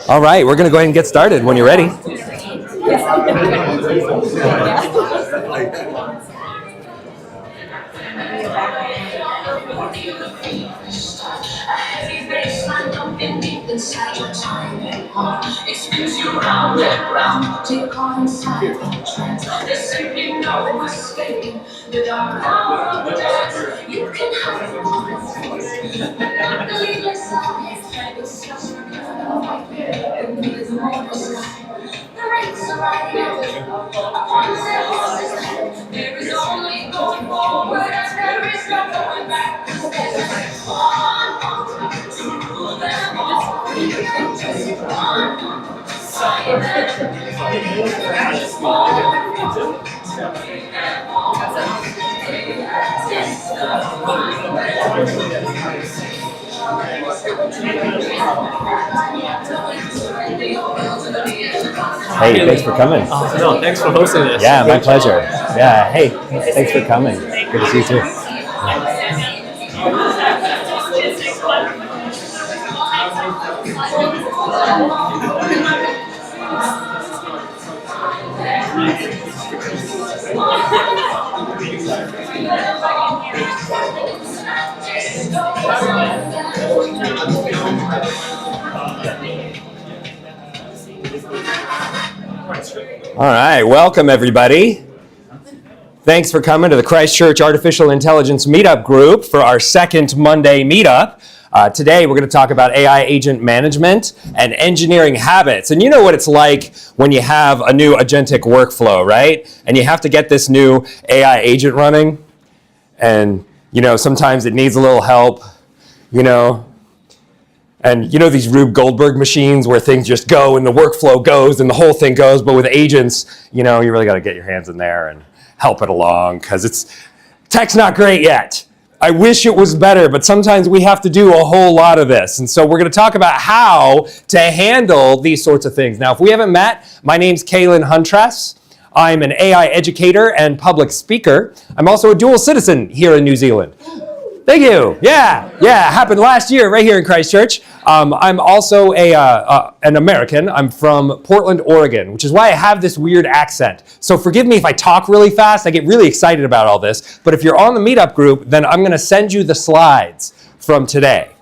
All right, we're going to go ahead and get started when you're ready. Inside your time, it spins you round and round till you're caught inside the trance. There's simply no escaping the dark hour of the dance. You can have it all, not the legal side. It's just a girl right there in the morning sky. The rains are riding out upon the horse's head. There is only going forward and there is no going back. There's one to rule them all. Hey, thanks for coming. No, thanks for hosting this. Yeah, my pleasure. Yeah, hey, thanks for coming. Good to see you too. All right, welcome everybody. Thanks for coming to the Christchurch Artificial Intelligence Meetup group for our second Monday meetup. Today we're going to talk about AI agent management and engineering habits. And you know what it's like when you have a new agentic workflow, right? And you have to get this new AI agent running. And, you know, sometimes it needs a little help, you know. And you know these Rube Goldberg machines where things just go and the workflow goes and the whole thing goes. But with agents, you know, you really got to get your hands in there and help it along because tech's not great yet. I wish it was better, but sometimes we have to do a whole lot of this. And so we're going to talk about how to handle these sorts of things. Now, if we haven't met, my name's Caelan Huntress. I'm an AI educator and public speaker. I'm also a dual citizen here in New Zealand. Thank you. Yeah, happened last year right here in Christchurch. I'm also an American. I'm from Portland, Oregon, which is why I have this weird accent. So forgive me if I talk really fast. I get really excited about all this. But if you're on the Meetup group, then I'm going to send you the slides from today.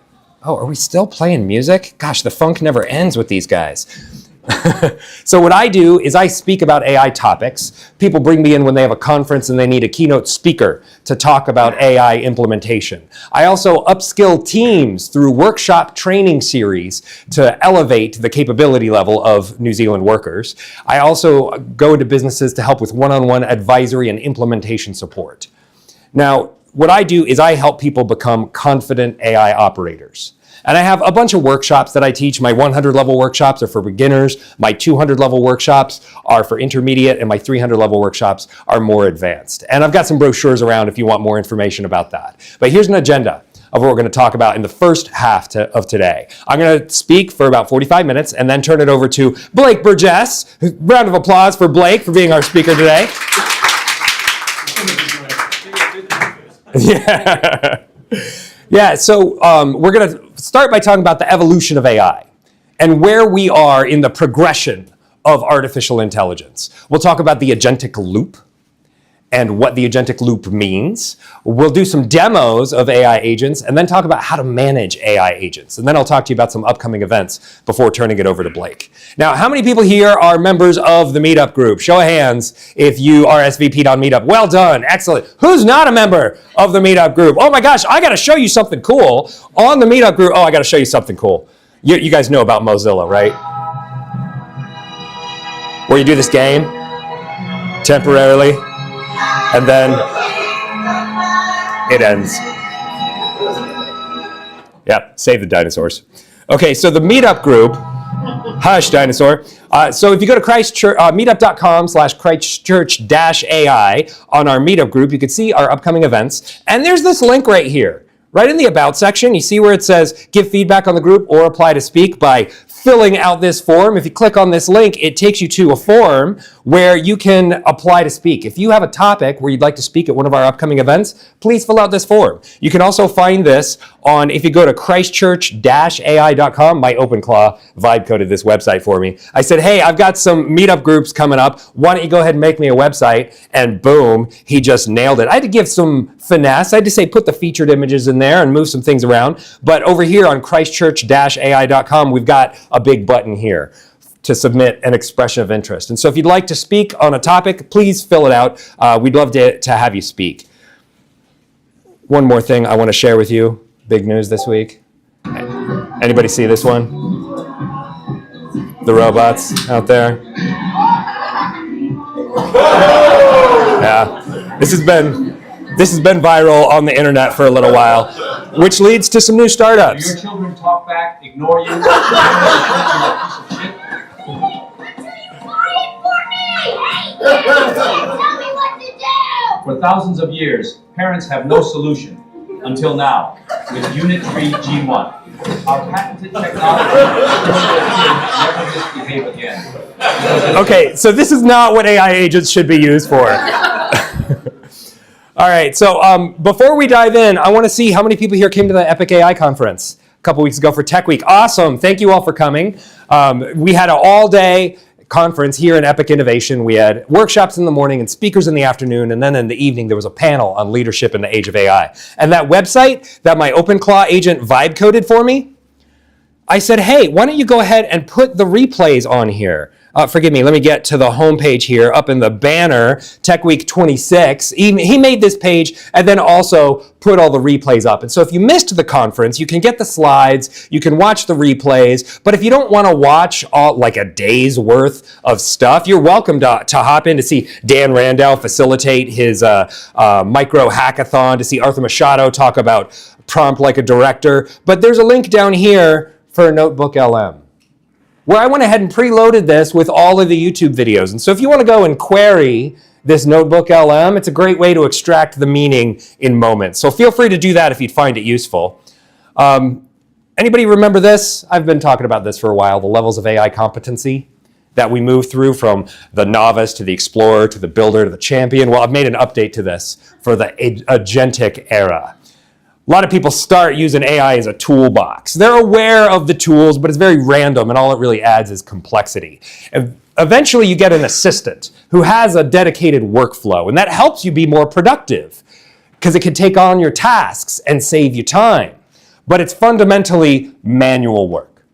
Oh, are we still playing music? Gosh, the funk never ends with these guys. So what I do is I speak about AI topics. People bring me in when they have a conference and they need a keynote speaker to talk about AI implementation. I also upskill teams through workshop training series to elevate the capability level of New Zealand workers. I also go into businesses to help with one-on-one advisory and implementation support. Now, what I do is I help people become confident AI operators. And I have a bunch of workshops that I teach. My 100 level workshops are for beginners. My 200 level workshops are for intermediate, and my 300 level workshops are more advanced. And I've got some brochures around if you want more information about that. But here's an agenda of what we're going to talk about in the first half of today. I'm going to speak for about 45 minutes and then turn it over to Blake Burgess. Round of applause for Blake for being our speaker today. Yeah, so we're going to start by talking about the evolution of AI and where we are in the progression of artificial intelligence. We'll talk about the agentic loop and what the agentic loop means. We'll do some demos of AI agents and then talk about how to manage AI agents. And then I'll talk to you about some upcoming events before turning it over to Blake. Now, how many people here are members of the Meetup group? Show of hands if you RSVP'd on Meetup. Well done, excellent. Who's not a member of the Meetup group? Oh my gosh, I gotta show you something cool. On the Meetup group, I gotta show you something cool. You guys know about Mozilla, right? Where you do this game temporarily, and then it ends. Yep, save the dinosaurs. Okay, so the Meetup group, hush dinosaur. So if you go to meetup.com/christchurch-ai on our Meetup group, you can see our upcoming events. And there's this link right here. Right in the About section, you see where it says give feedback on the group or apply to speak by filling out this form. If you click on this link, it takes you to a form where you can apply to speak. If you have a topic where you'd like to speak at one of our upcoming events, please fill out this form. You can also find this if you go to christchurch-ai.com, my OpenClaw vibe coded this website for me. I said, hey, I've got some meetup groups coming up. Why don't you go ahead and make me a website? And boom, he just nailed it. I had to give some finesse. I had to say, put the featured images in there and move some things around. But over here on christchurch-ai.com, we've got a big button here to submit an expression of interest. And so if you'd like to speak on a topic, please fill it out. We'd love to have you speak. One more thing I want to share with you. Big news this week. Anybody see this one? The robots out there. Yeah, this has been viral on the internet for a little while, which leads to some new startups. Your children talk back, ignore you. For thousands of years, parents have no solution until now with Unit 3 G1. Our patented technology never misbehave again. Okay, so this is not what AI agents should be used for. All right, so before we dive in, I want to see how many people here came to the Epic AI conference a couple weeks ago for Tech Week. Awesome, thank you all for coming. We had an all-day conference here in Epic Innovation. We had workshops in the morning and speakers in the afternoon, and then in the evening there was a panel on leadership in the age of AI. And that website that my OpenClaw agent vibe coded for me, I said, hey, why don't you go ahead and put the replays on here? Forgive me, let me get to the homepage here, up in the banner, Tech Week 26. He made this page and then also put all the replays up. And so if you missed the conference, you can get the slides, you can watch the replays, but if you don't want to watch all like a day's worth of stuff, you're welcome to hop in to see Dan Randall facilitate his micro hackathon, to see Arthur Machado talk about prompt like a director. But there's a link down here for Notebook LM, where I went ahead and preloaded this with all of the YouTube videos. And so if you want to go and query this Notebook LM, it's a great way to extract the meaning in moments. So feel free to do that if you'd find it useful. Anybody remember this? I've been talking about this for a while, the levels of AI competency that we move through from the novice to the explorer to the builder to the champion. Well, I've made an update to this for the agentic era. A lot of people start using AI as a toolbox. They're aware of the tools, but it's very random, and all it really adds is complexity. And eventually you get an assistant who has a dedicated workflow, and that helps you be more productive because it can take on your tasks and save you time. But it's fundamentally manual work.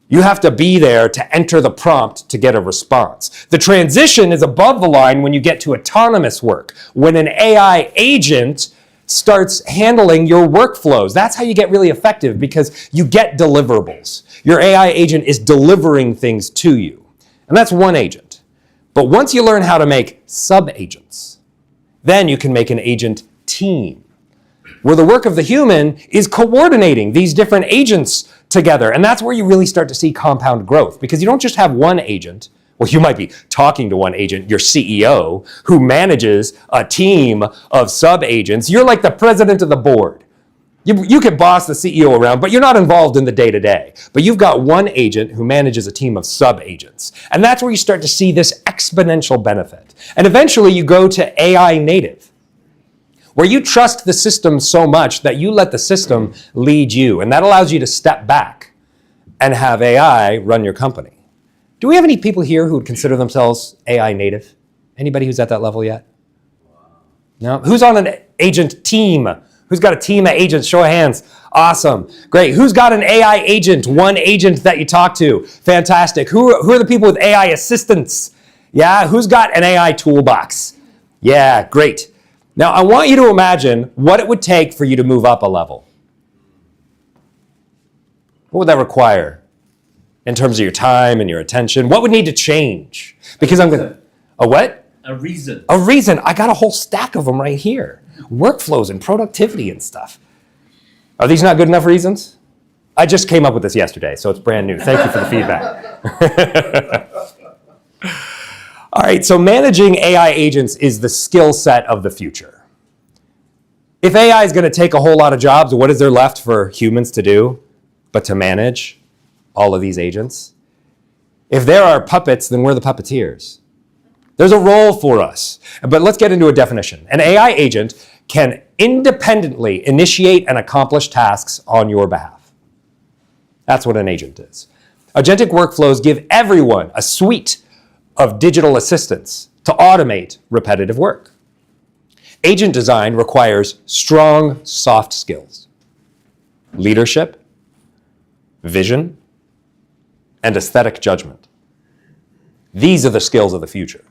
You have to be there to enter the prompt to get a response. The transition is above the line when you get to autonomous work, when an AI agent starts handling your workflows. That's how you get really effective, because you get deliverables. Your AI agent is delivering things to you. And that's one agent. But once you learn how to make sub-agents, then you can make an agent team, where the work of the human is coordinating these different agents together. And that's where you really start to see compound growth, because you don't just have one agent. Well, you might be talking to one agent, your CEO, who manages a team of sub-agents. You're like the president of the board. You can boss the CEO around, but you're not involved in the day-to-day. But you've got one agent who manages a team of sub-agents. And that's where you start to see this exponential benefit. And eventually you go to AI native, where you trust the system so much that you let the system lead you. And that allows you to step back and have AI run your company. Do we have any people here who would consider themselves AI native? Anybody who's at that level yet? No? Who's on an agent team? Who's got a team of agents? Show of hands. Awesome. Great. Who's got an AI agent? One agent that you talk to. Fantastic. Who are the people with AI assistants? Yeah. Who's got an AI toolbox? Yeah. Great. Now, I want you to imagine what it would take for you to move up a level. What would that require? In terms of your time and your attention, what would need to change? Because I'm gonna, a what? A reason. A reason. I got a whole stack of them right here. Workflows and productivity and stuff. Are these not good enough reasons? I just came up with this yesterday, so it's brand new. Thank you for the feedback. All right, so managing AI agents is the skill set of the future. If AI is gonna take a whole lot of jobs, what is there left for humans to do but to manage all of these agents? If there are puppets, then we're the puppeteers. There's a role for us. But let's get into a definition. An AI agent can independently initiate and accomplish tasks on your behalf. That's what an agent is. Agentic workflows give everyone a suite of digital assistants to automate repetitive work. Agent design requires strong soft skills, leadership, vision, and aesthetic judgment. These are the skills of the future.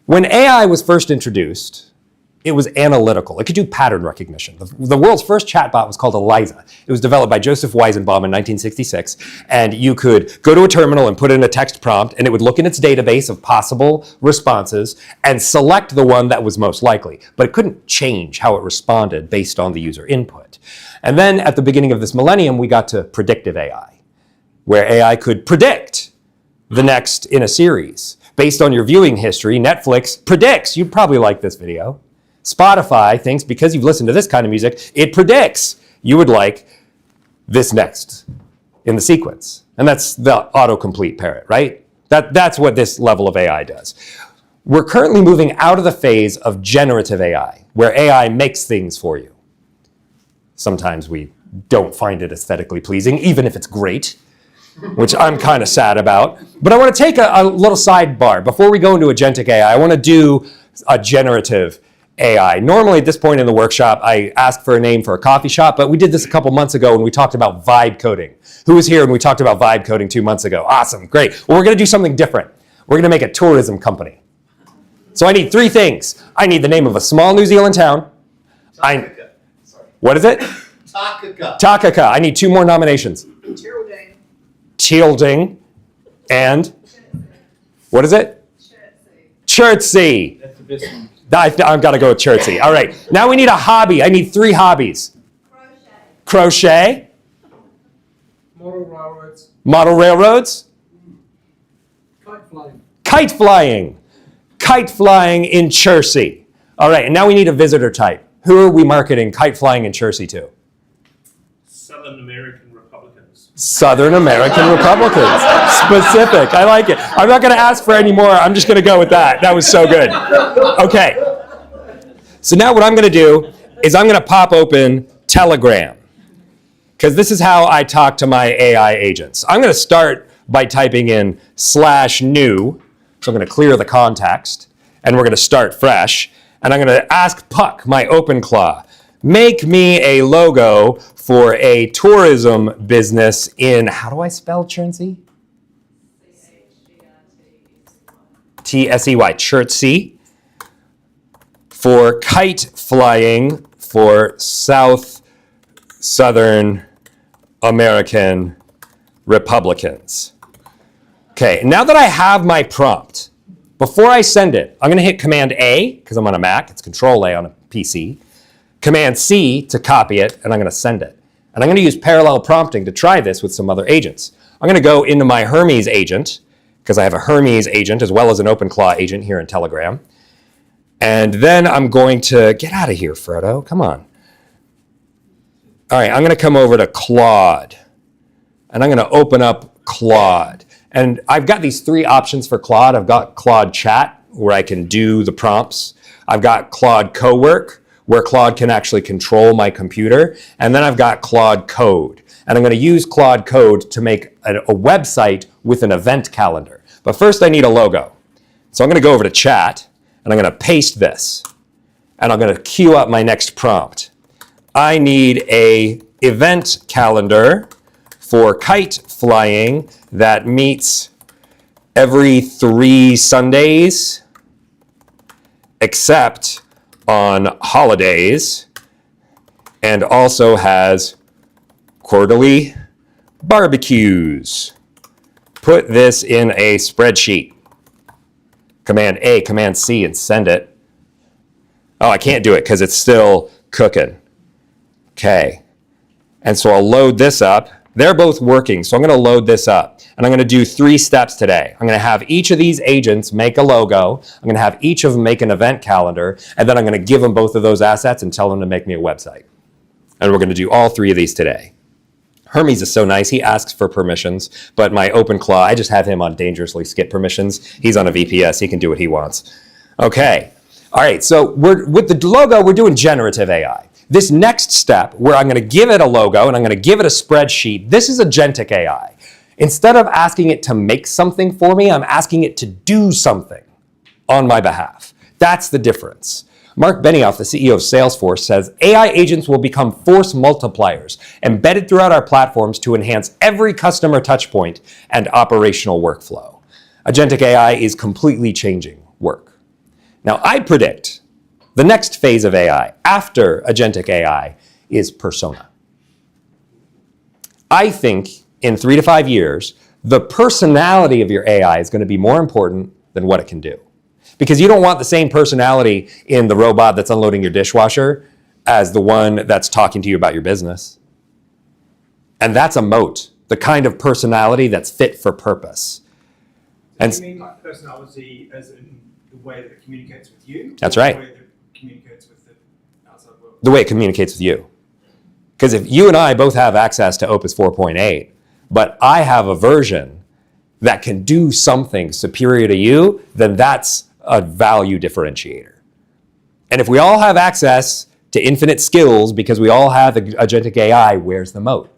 When AI was first introduced, it was analytical. It could do pattern recognition. The world's first chatbot was called Eliza. It was developed by Joseph Weizenbaum in 1966, and you could go to a terminal and put in a text prompt, and it would look in its database of possible responses and select the one that was most likely. But it couldn't change how it responded based on the user input. And then at the beginning of this millennium, we got to predictive AI, where AI could predict the next in a series. Based on your viewing history, Netflix predicts you'd probably like this video. Spotify thinks because you've listened to this kind of music, it predicts you would like this next in the sequence. And that's the autocomplete parrot, right? That's what this level of AI does. We're currently moving out of the phase of generative AI, where AI makes things for you. Sometimes we don't find it aesthetically pleasing, even if it's great, which I'm kind of sad about. But I want to take a little sidebar. Before we go into agentic AI, I want to do a generative AI. Normally at this point in the workshop, I ask for a name for a coffee shop, but we did this a couple months ago when we talked about vibe coding. Who was here when we talked about vibe coding 2 months ago? Awesome, great. Well, we're going to do something different. We're going to make a tourism company. So I need 3 things. I need the name of a small New Zealand town. What is it? Takaka. Takaka. I need 2 more nominations. Tilding. Tilding and what is it? Chertsey. That's the best one. I've got to go with Chertsey. All right. Now we need a hobby. I need 3 hobbies. Crochet. Model railroads. Model railroads. Kite flying. Kite flying. Kite flying in Chertsey. All right. And now we need a visitor type. Who are we marketing kite flying in Chertsey to? Southern American Republicans. Southern American Republicans. Specific. I like it. I'm not going to ask for any more. I'm just going to go with that. That was so good. Okay. So now what I'm going to do is I'm going to pop open Telegram, because this is how I talk to my AI agents. I'm going to start by typing in /new. So I'm going to clear the context, and we're going to start fresh. And I'm going to ask Puck, my OpenClaw, make me a logo for a tourism business in, how do I spell Chertsey? Tsey, Chertsey, for kite flying for Southern American Republicans. Okay, now that I have my prompt, before I send it, I'm going to hit Command A, because I'm on a Mac, it's Control A on a PC, Command C to copy it, and I'm going to send it. And I'm going to use parallel prompting to try this with some other agents. I'm going to go into my Hermes agent, because I have a Hermes agent as well as an OpenClaw agent here in Telegram. And then I'm going to, get out of here, Frodo, come on. All right, I'm going to come over to Claude, and I'm going to open up Claude. And I've got these 3 options for Claude. I've got Claude Chat, where I can do the prompts. I've got Claude Cowork, where Claude can actually control my computer. And then I've got Claude Code. And I'm going to use Claude Code to make a website with an event calendar. But first I need a logo. So I'm going to go over to Chat, and I'm going to paste this. And I'm going to queue up my next prompt. I need a event calendar for kite flying that meets every 3 Sundays, except on holidays, and also has quarterly barbecues. Put this in a spreadsheet. Command A, Command C, and send it. Oh, I can't do it because it's still cooking. Okay. And so I'll load this up. They're both working, so I'm going to load this up. And I'm going to do 3 steps today. I'm going to have each of these agents make a logo. I'm going to have each of them make an event calendar. And then I'm going to give them both of those assets and tell them to make me a website. And we're going to do all 3 of these today. Hermes is so nice. He asks for permissions. But my OpenClaw, I just have him on dangerously skip permissions. He's on a VPS. He can do what he wants. Okay. All right, so with the logo, we're doing generative AI. This next step, where I'm going to give it a logo and I'm going to give it a spreadsheet, this is agentic AI. Instead of asking it to make something for me, I'm asking it to do something on my behalf. That's the difference. Mark Benioff, the CEO of Salesforce, says AI agents will become force multipliers embedded throughout our platforms to enhance every customer touchpoint and operational workflow. Agentic AI is completely changing work. Now, I predict the next phase of AI after agentic AI is persona. I think in 3 to 5 years, the personality of your AI is going to be more important than what it can do. Because you don't want the same personality in the robot that's unloading your dishwasher as the one that's talking to you about your business. And that's a moat, the kind of personality that's fit for purpose. And you mean like personality as in the way that it communicates with you? That's right. The way that it communicates with the outside world? The way it communicates with you. Because if you and I both have access to Opus 4.8, but I have a version that can do something superior to you, then that's a value differentiator. And if we all have access to infinite skills because we all have agentic AI, where's the moat?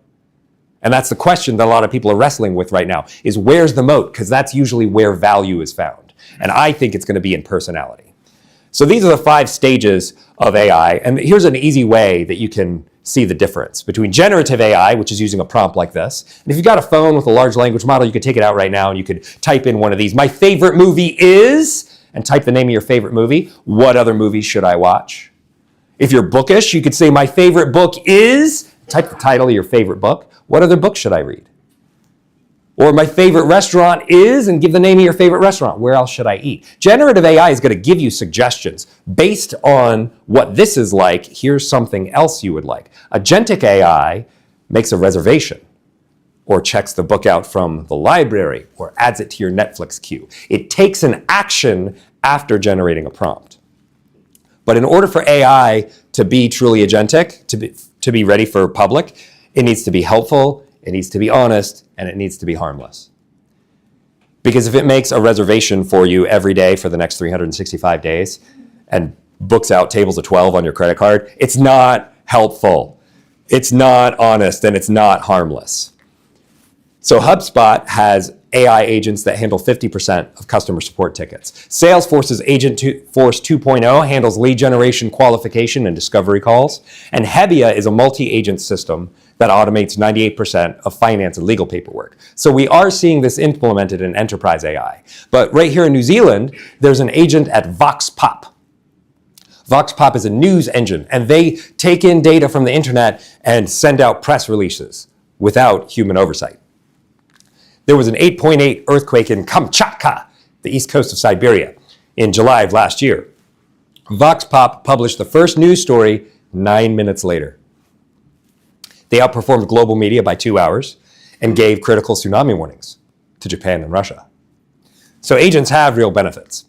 And that's the question that a lot of people are wrestling with right now, is where's the moat? Because that's usually where value is found. And I think it's going to be in personality. So these are the 5 stages of AI. And here's an easy way that you can see the difference between generative AI, which is using a prompt like this. And if you've got a phone with a large language model, you could take it out right now and you could type in one of these. My favorite movie is, and type the name of your favorite movie. What other movies should I watch? If you're bookish, you could say, my favorite book is, type the title of your favorite book. What other book should I read? Or my favorite restaurant is, and give the name of your favorite restaurant. Where else should I eat? Generative AI is going to give you suggestions based on what this is like. Here's something else you would like. Agentic AI makes a reservation, or checks the book out from the library, or adds it to your Netflix queue. It takes an action after generating a prompt. But in order for AI to be truly agentic, to be ready for public, it needs to be helpful, it needs to be honest, and it needs to be harmless. Because if it makes a reservation for you every day for the next 365 days and books out tables of 12 on your credit card, it's not helpful, it's not honest, and it's not harmless. So HubSpot has AI agents that handle 50% of customer support tickets. Salesforce's Agentforce 2.0 handles lead generation, qualification, and discovery calls. And Hebbia is a multi-agent system that automates 98% of finance and legal paperwork. So we are seeing this implemented in enterprise AI. But right here in New Zealand, there's an agent at VoxPop. VoxPop is a news engine, and they take in data from the internet and send out press releases without human oversight. There was an 8.8 earthquake in Kamchatka, the east coast of Siberia, in July of last year. VoxPop published the first news story 9 minutes later. They outperformed global media by 2 hours and gave critical tsunami warnings to Japan and Russia. So agents have real benefits.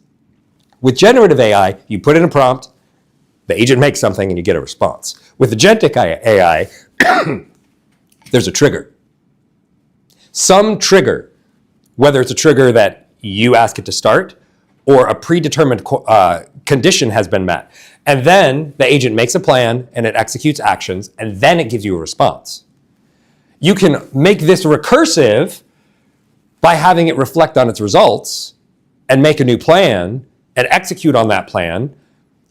With generative AI, you put in a prompt, the agent makes something, and you get a response. With agentic AI, there's a trigger. Some trigger, whether it's a trigger that you ask it to start or a predetermined condition has been met. And then the agent makes a plan and it executes actions, and then it gives you a response. You can make this recursive by having it reflect on its results and make a new plan and execute on that plan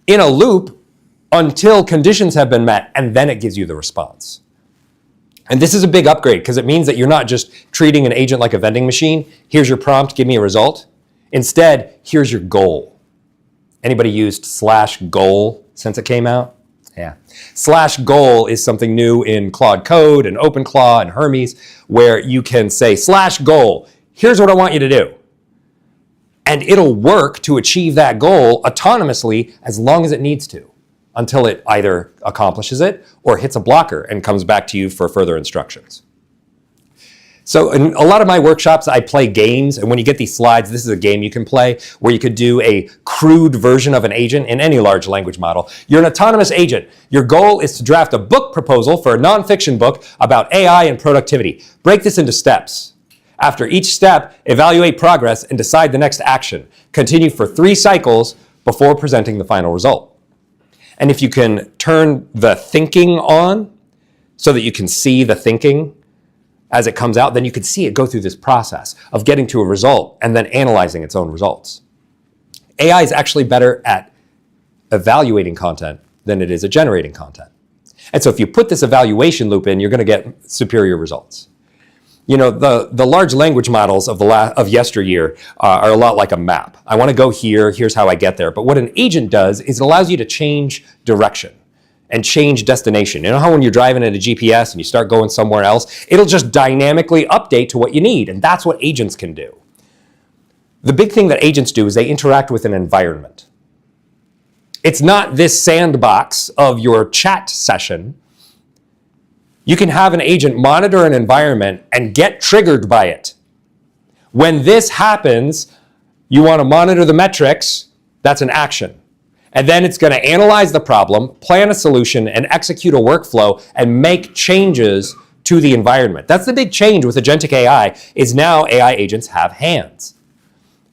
in a loop until conditions have been met, and then it gives you the response. And this is a big upgrade because it means that you're not just treating an agent like a vending machine. Here's your prompt, give me a result. Instead, here's your goal. Anybody used /goal since it came out? Yeah. /goal is something new in Claude Code and OpenClaw and Hermes, where you can say /goal, here's what I want you to do. And it'll work to achieve that goal autonomously as long as it needs to, until it either accomplishes it or hits a blocker and comes back to you for further instructions. So in a lot of my workshops, I play games, and when you get these slides, this is a game you can play where you could do a crude version of an agent in any large language model. You're an autonomous agent. Your goal is to draft a book proposal for a nonfiction book about AI and productivity. Break this into steps. After each step, evaluate progress and decide the next action. Continue for 3 cycles before presenting the final result. And if you can turn the thinking on so that you can see the thinking as it comes out, then you can see it go through this process of getting to a result and then analyzing its own results. AI is actually better at evaluating content than it is at generating content. And so if you put this evaluation loop in, you're going to get superior results. You know, the large language models of yesteryear are a lot like a map. I want to go here, here's how I get there. But what an agent does is it allows you to change direction and change destination. You know how when you're driving in a GPS and you start going somewhere else, it'll just dynamically update to what you need. And that's what agents can do. The big thing that agents do is they interact with an environment. It's not this sandbox of your chat session. You can have an agent monitor an environment and get triggered by it. When this happens, you want to monitor the metrics. That's an action. And then it's going to analyze the problem, plan a solution, and execute a workflow and make changes to the environment. That's the big change with agentic AI, is now AI agents have hands.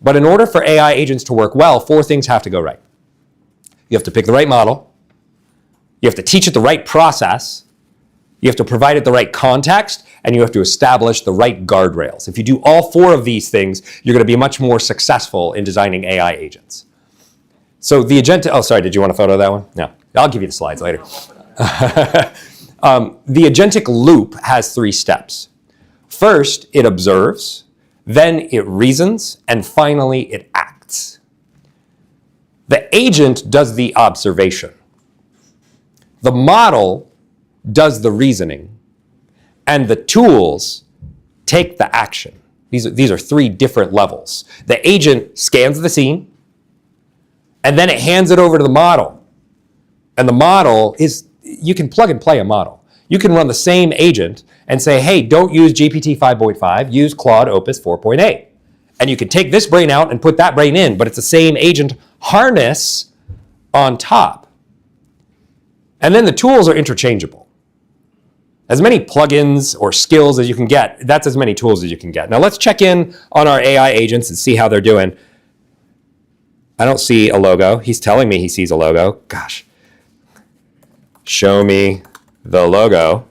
But in order for AI agents to work well, 4 things have to go right. You have to pick the right model. You have to teach it the right process. You have to provide it the right context, and you have to establish the right guardrails. If you do all 4 of these things, you're going to be much more successful in designing AI agents. So the agentic, oh, sorry, did you want a photo of that one? No, I'll give you the slides later. The agentic loop has 3 steps. First, it observes, then it reasons, and finally it acts. The agent does the observation. The model does the reasoning, and the tools take the action. These are 3 different levels. The agent scans the scene, and then it hands it over to the model. And the model is, you can plug and play a model. You can run the same agent and say, hey, don't use GPT 5.5, use Claude Opus 4.8. And you can take this brain out and put that brain in, but it's the same agent harness on top. And then the tools are interchangeable. As many plugins or skills as you can get, that's as many tools as you can get. Now let's check in on our AI agents and see how they're doing. I don't see a logo. He's telling me he sees a logo. Gosh. Show me the logo.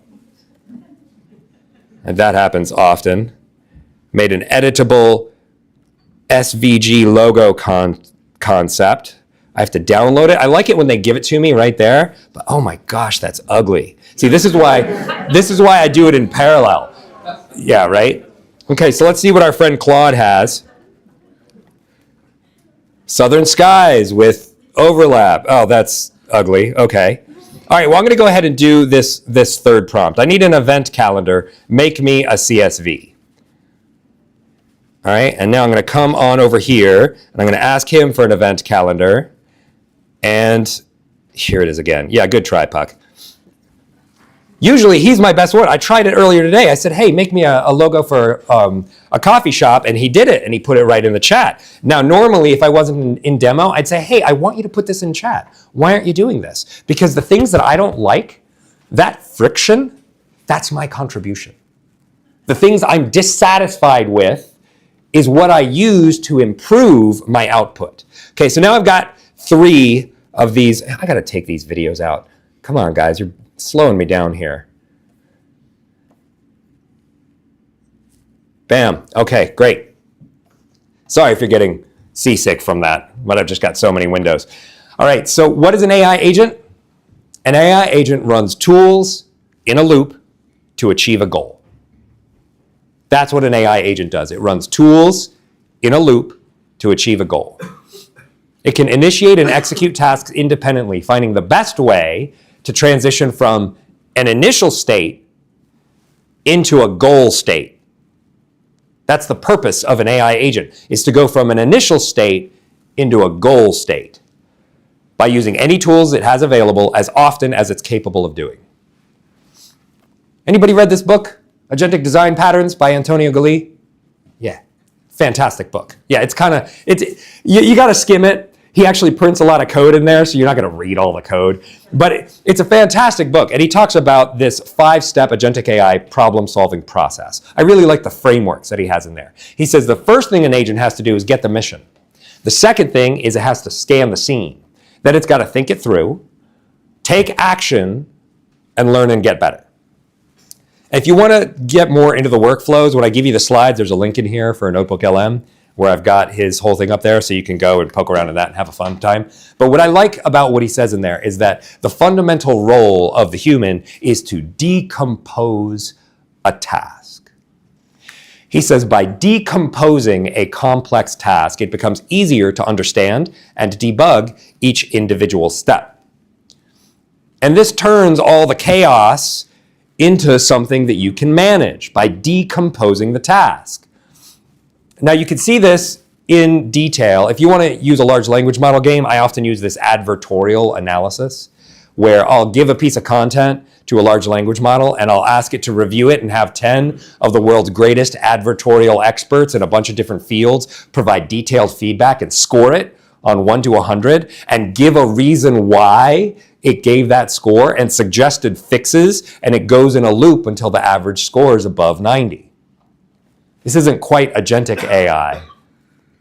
And that happens often. Made an editable SVG logo concept. I have to download it. I like it when they give it to me right there, but oh my gosh, that's ugly. See, this is why I do it in parallel. Yeah, right? Okay, so let's see what our friend Claude has. Southern skies with overlap. Oh, that's ugly. Okay. All right, well, I'm going to go ahead and do this third prompt. I need an event calendar. Make me a CSV. All right, and now I'm going to come on over here, and I'm going to ask him for an event calendar. And here it is again. Yeah, good try, Puck. Usually, he's my best one. I tried it earlier today. I said, hey, make me a logo for a coffee shop, and he did it, and he put it right in the chat. Now, normally, if I wasn't in demo, I'd say, hey, I want you to put this in chat. Why aren't you doing this? Because the things that I don't like, that friction, that's my contribution. The things I'm dissatisfied with is what I use to improve my output. Okay, so now I've got 3 of these. I got to take these videos out. Come on, guys, you're slowing me down here. Bam. Okay, great. Sorry if you're getting seasick from that, but I've just got so many windows. All right, so what is an AI agent? An AI agent runs tools in a loop to achieve a goal. That's what an AI agent does. It runs tools in a loop to achieve a goal. It can initiate and execute tasks independently, finding the best way to transition from an initial state into a goal state. That's the purpose of an AI agent, is to go from an initial state into a goal state by using any tools it has available as often as it's capable of doing. Anybody read this book, Agentic Design Patterns by Antonio Gali? Yeah, fantastic book. Yeah, you got to skim it. He actually prints a lot of code in there, so you're not going to read all the code. But it's a fantastic book, and he talks about this 5-step agentic AI problem-solving process. I really like the frameworks that he has in there. He says the first thing an agent has to do is get the mission. The second thing is it has to scan the scene. Then it's got to think it through, take action, and learn and get better. If you want to get more into the workflows, when I give you the slides, there's a link in here for a Notebook LM where I've got his whole thing up there so you can go and poke around in that and have a fun time. But what I like about what he says in there is that the fundamental role of the human is to decompose a task. He says by decomposing a complex task, it becomes easier to understand and debug each individual step. And this turns all the chaos into something that you can manage by decomposing the task. Now you can see this in detail. If you want to use a large language model game, I often use this advertorial analysis, where I'll give a piece of content to a large language model and I'll ask it to review it and have 10 of the world's greatest advertorial experts in a bunch of different fields provide detailed feedback and score it on 1 to 100 and give a reason why it gave that score and suggested fixes, and it goes in a loop until the average score is above 90. This isn't quite agentic AI,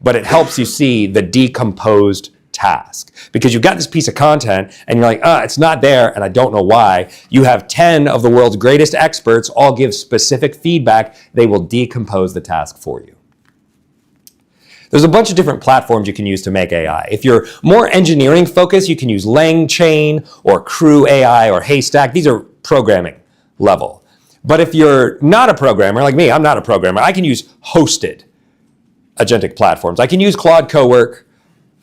but it helps you see the decomposed task. Because you've got this piece of content and you're like, it's not there and I don't know why. You have 10 of the world's greatest experts all give specific feedback. They will decompose the task for you. There's a bunch of different platforms you can use to make AI. If you're more engineering focused, you can use LangChain or Crew AI or Haystack. These are programming level. But if you're not a programmer, like me, I'm not a programmer, I can use hosted agentic platforms. I can use Claude Cowork.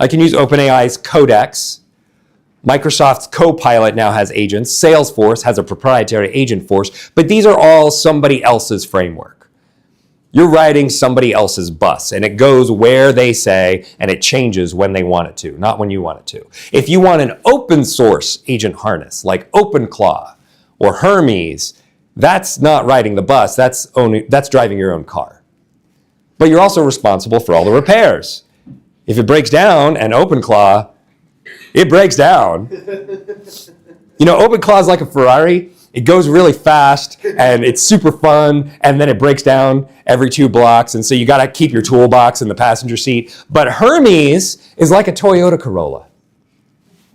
I can use OpenAI's Codex. Microsoft's Copilot now has agents. Salesforce has a proprietary agent force. But these are all somebody else's framework. You're riding somebody else's bus, and it goes where they say, and it changes when they want it to, not when you want it to. If you want an open source agent harness, like OpenClaw or Hermes, that's not riding the bus, that's driving your own car. But you're also responsible for all the repairs. If it breaks down, and OpenClaw, it breaks down. OpenClaw is like a Ferrari. It goes really fast, and it's super fun, and then it breaks down every 2 blocks, and so you gotta keep your toolbox in the passenger seat. But Hermes is like a Toyota Corolla.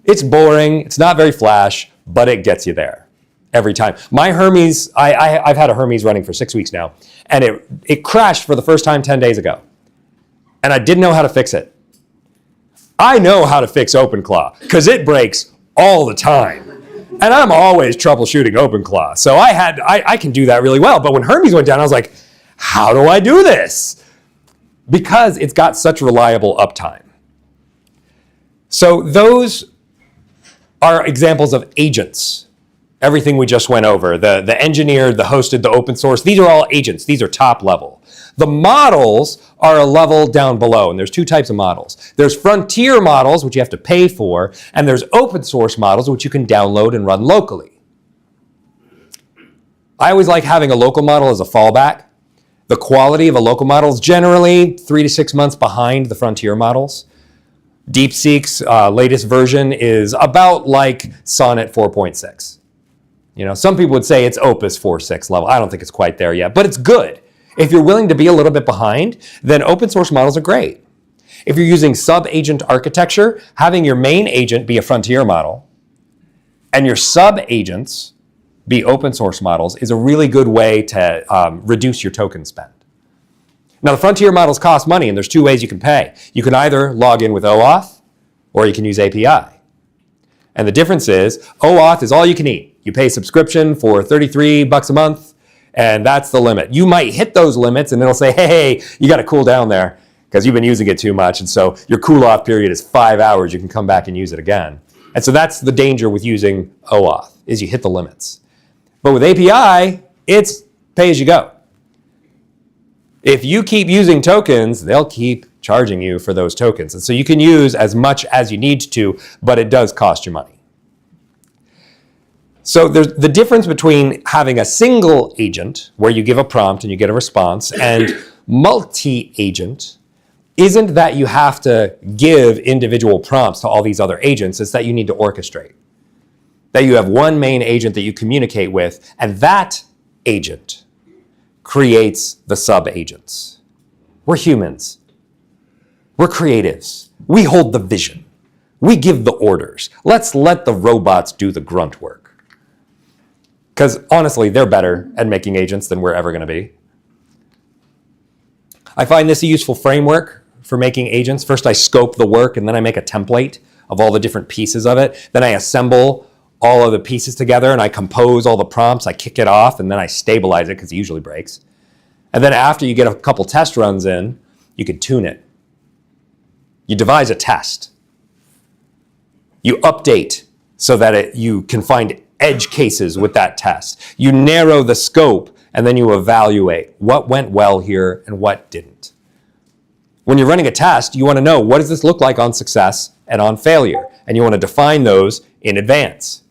It's boring, it's not very flash, but it gets you there. Every time. My Hermes, I've had a Hermes running for 6 weeks now, and it crashed for the first time 10 days ago. And I didn't know how to fix it. I know how to fix OpenClaw, because it breaks all the time. And I'm always troubleshooting OpenClaw. So I can do that really well. But when Hermes went down, I was like, how do I do this? Because it's got such reliable uptime. So those are examples of agents. Everything we just went over, the engineered, the hosted, the open source, these are all agents. These are top level. The models are a level down below, and there's 2 types of models. There's frontier models, which you have to pay for, and there's open source models, which you can download and run locally. I always like having a local model as a fallback. The quality of a local model is generally 3 to 6 months behind the frontier models. DeepSeek's latest version is about like Sonnet 4.6. Some people would say it's Opus 4.6 level. I don't think it's quite there yet, but it's good. If you're willing to be a little bit behind, then open source models are great. If you're using sub-agent architecture, having your main agent be a frontier model and your sub-agents be open source models is a really good way to reduce your token spend. Now, the frontier models cost money, and there's 2 ways you can pay. You can either log in with OAuth, or you can use API. And the difference is, OAuth is all you can eat. You pay subscription for $33 a month, and that's the limit. You might hit those limits, and it'll say, hey, you got to cool down there because you've been using it too much. And so your cool off period is 5 hours. You can come back and use it again. And so that's the danger with using OAuth, is you hit the limits. But with API, it's pay as you go. If you keep using tokens, they'll keep charging you for those tokens. And so you can use as much as you need to, but it does cost you money. So there's the difference between having a single agent where you give a prompt and you get a response, and multi-agent isn't that you have to give individual prompts to all these other agents. It's that you need to orchestrate. That you have one main agent that you communicate with, and that agent creates the sub-agents. We're humans. We're creatives. We hold the vision. We give the orders. Let's let the robots do the grunt work. Because honestly, they're better at making agents than we're ever going to be. I find this a useful framework for making agents. First, I scope the work, and then I make a template of all the different pieces of it. Then I assemble all of the pieces together, and I compose all the prompts. I kick it off, and then I stabilize it because it usually breaks. And then after you get a couple test runs in, you can tune it. You devise a test. You update so that you can find edge cases with that test. You narrow the scope, and then you evaluate what went well here and what didn't. When you're running a test, you want to know, what does this look like on success and on failure? And you want to define those in advance.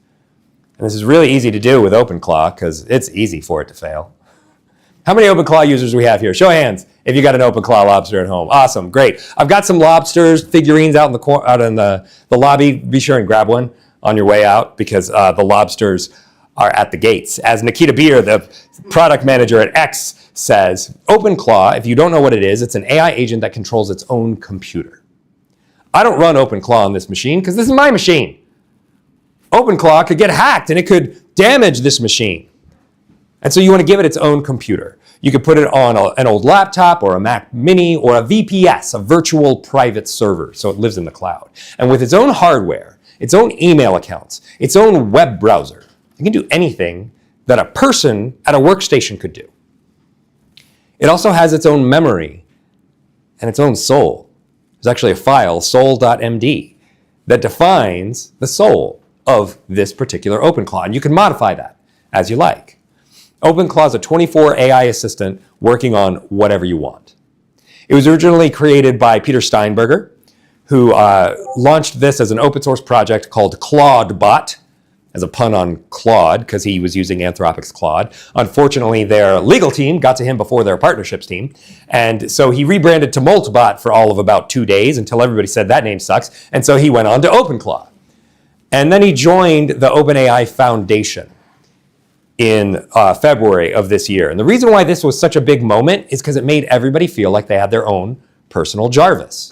And this is really easy to do with OpenClaw because it's easy for it to fail. How many OpenClaw users do we have here? Show of hands if you got an OpenClaw lobster at home. Awesome, great. I've got some lobsters, figurines out in the lobby. Be sure and grab one on your way out because the lobsters are at the gates. As Nikita Beer, the product manager at X, says, OpenClaw, if you don't know what it is, it's an AI agent that controls its own computer. I don't run OpenClaw on this machine because this is my machine. OpenClaw could get hacked and it could damage this machine. And so you want to give it its own computer. You could put it on an old laptop or a Mac Mini or a VPS, a virtual private server, so it lives in the cloud. And with its own hardware, its own email accounts, its own web browser, it can do anything that a person at a workstation could do. It also has its own memory and its own soul. There's actually a file, soul.md, that defines the soul of this particular OpenClaw. And you can modify that as you like. OpenClaw is a 24 AI assistant working on whatever you want. It was originally created by Peter Steinberger, who launched this as an open source project called ClaudeBot, as a pun on Claude, because he was using Anthropic's Claude. Unfortunately, their legal team got to him before their partnerships team. And so he rebranded to MoltBot for all of about 2 days until everybody said that name sucks. And so he went on to OpenClaw. And then he joined the OpenAI Foundation in February of this year. And the reason why this was such a big moment is because it made everybody feel like they had their own personal Jarvis.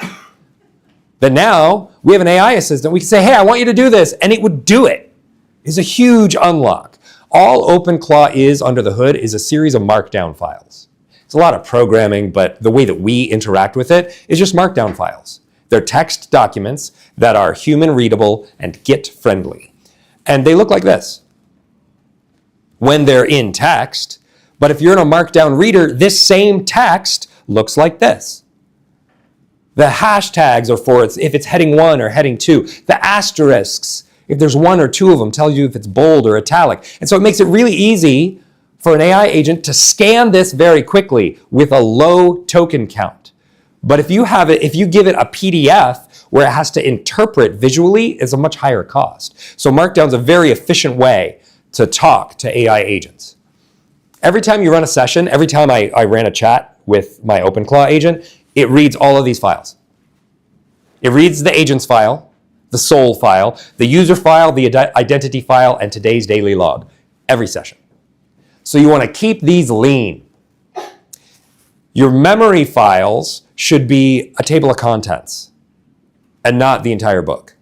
That now we have an AI assistant, we can say, hey, I want you to do this, and it would do it. It's a huge unlock. All OpenClaw is under the hood is a series of markdown files. It's a lot of programming, but the way that we interact with it is just markdown files. They're text documents that are human readable and Git friendly. And they look like this when they're in text. But if you're in a markdown reader, this same text looks like this. The hashtags are for if it's heading 1 or heading 2. The asterisks, if there's 1 or 2 of them, tells you if it's bold or italic. And so it makes it really easy for an AI agent to scan this very quickly with a low token count. But if you give it a PDF where it has to interpret visually, it's a much higher cost. So Markdown's a very efficient way to talk to AI agents. Every time you run a session, every time I ran a chat with my OpenClaw agent, it reads all of these files. It reads the agent's file, the soul file, the user file, the identity file, and today's daily log, every session. So you want to keep these lean. Your memory files should be a table of contents and not the entire book.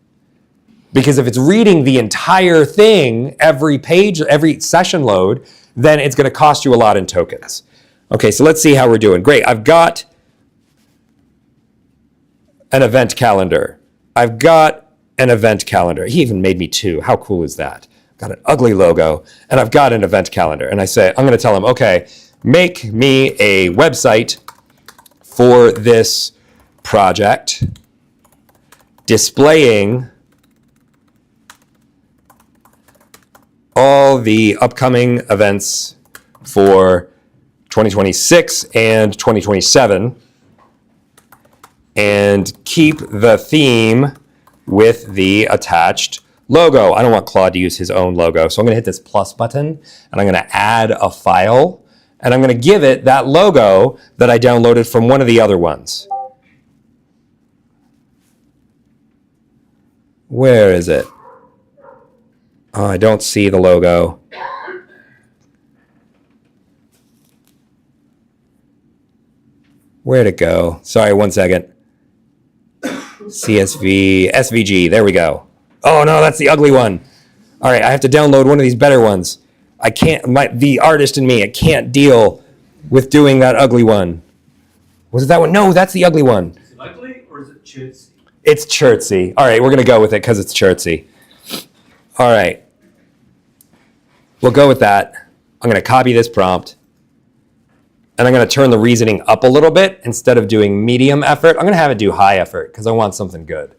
Because if it's reading the entire thing, every page, every session load, then it's going to cost you a lot in tokens. Okay, so let's see how we're doing. Great, I've got an event calendar. I've got an event calendar. He even made me 2. How cool is that? I've got an ugly logo, and I've got an event calendar. And I say, I'm going to tell him, okay, make me a website for this project displaying all the upcoming events for 2026 and 2027, and keep the theme with the attached logo. I don't want Claude to use his own logo, so I'm going to hit this plus button, and I'm going to add a file, and I'm going to give it that logo that I downloaded from one of the other ones. Where is it? Oh, I don't see the logo. Where'd it go? Sorry, 1 second. CSV, SVG, there we go. Oh no, that's the ugly one. All right, I have to download one of these better ones. I can't, the artist in me, I can't deal with doing that ugly one. Was it that one? No, that's the ugly one. Is it ugly or is it churtsy? It's churtsy. All right, we're going to go with it because it's churtsy. All right. We'll go with that. I'm going to copy this prompt. And I'm going to turn the reasoning up a little bit. Instead of doing medium effort, I'm going to have it do high effort because I want something good.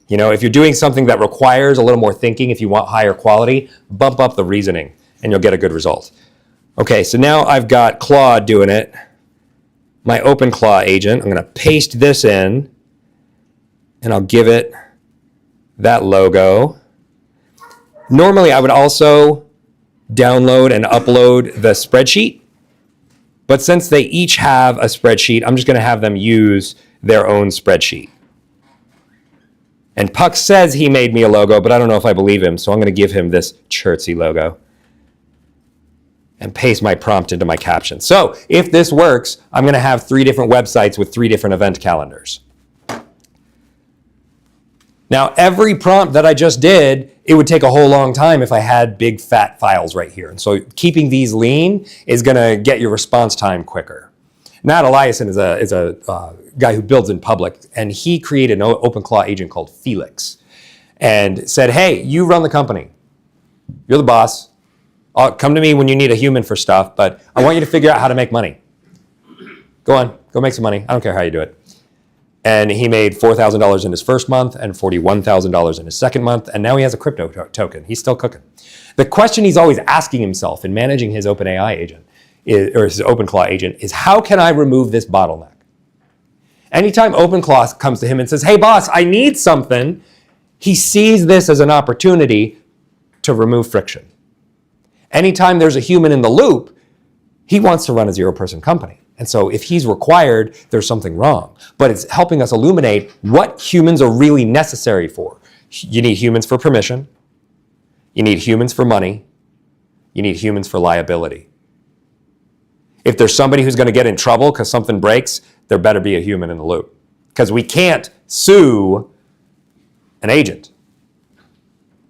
You know, if you're doing something that requires a little more thinking, if you want higher quality, bump up the reasoning and you'll get a good result. Okay, so now I've got Claude doing it. My OpenClaw agent. I'm going to paste this in. And I'll give it that logo. Normally, I would also download and upload the spreadsheet. But since they each have a spreadsheet, I'm just going to have them use their own spreadsheet. And Puck says he made me a logo, but I don't know if I believe him, so I'm going to give him this churtsy logo and paste my prompt into my caption. So if this works, I'm going to have 3 different websites with 3 different event calendars. Now, every prompt that I just did, it would take a whole long time if I had big fat files right here. And so keeping these lean is going to get your response time quicker. Nat Eliason is a guy who builds in public, and he created an OpenClaw agent called Felix and said, hey, you run the company. You're the boss. Come to me when you need a human for stuff, but I want you to figure out how to make money. Go on, go make some money. I don't care how you do it. And he made $4,000 in his first month and $41,000 in his second month. And now he has a crypto token. He's still cooking. The question he's always asking himself in managing his OpenAI agent, or his OpenClaw agent, is how can I remove this bottleneck? Anytime OpenClaw comes to him and says, hey boss, I need something, he sees this as an opportunity to remove friction. Anytime there's a human in the loop, he wants to run a 0-person company. And so if he's required, there's something wrong. But it's helping us illuminate what humans are really necessary for. You need humans for permission. You need humans for money. You need humans for liability. If there's somebody who's going to get in trouble because something breaks, there better be a human in the loop. Because we can't sue an agent.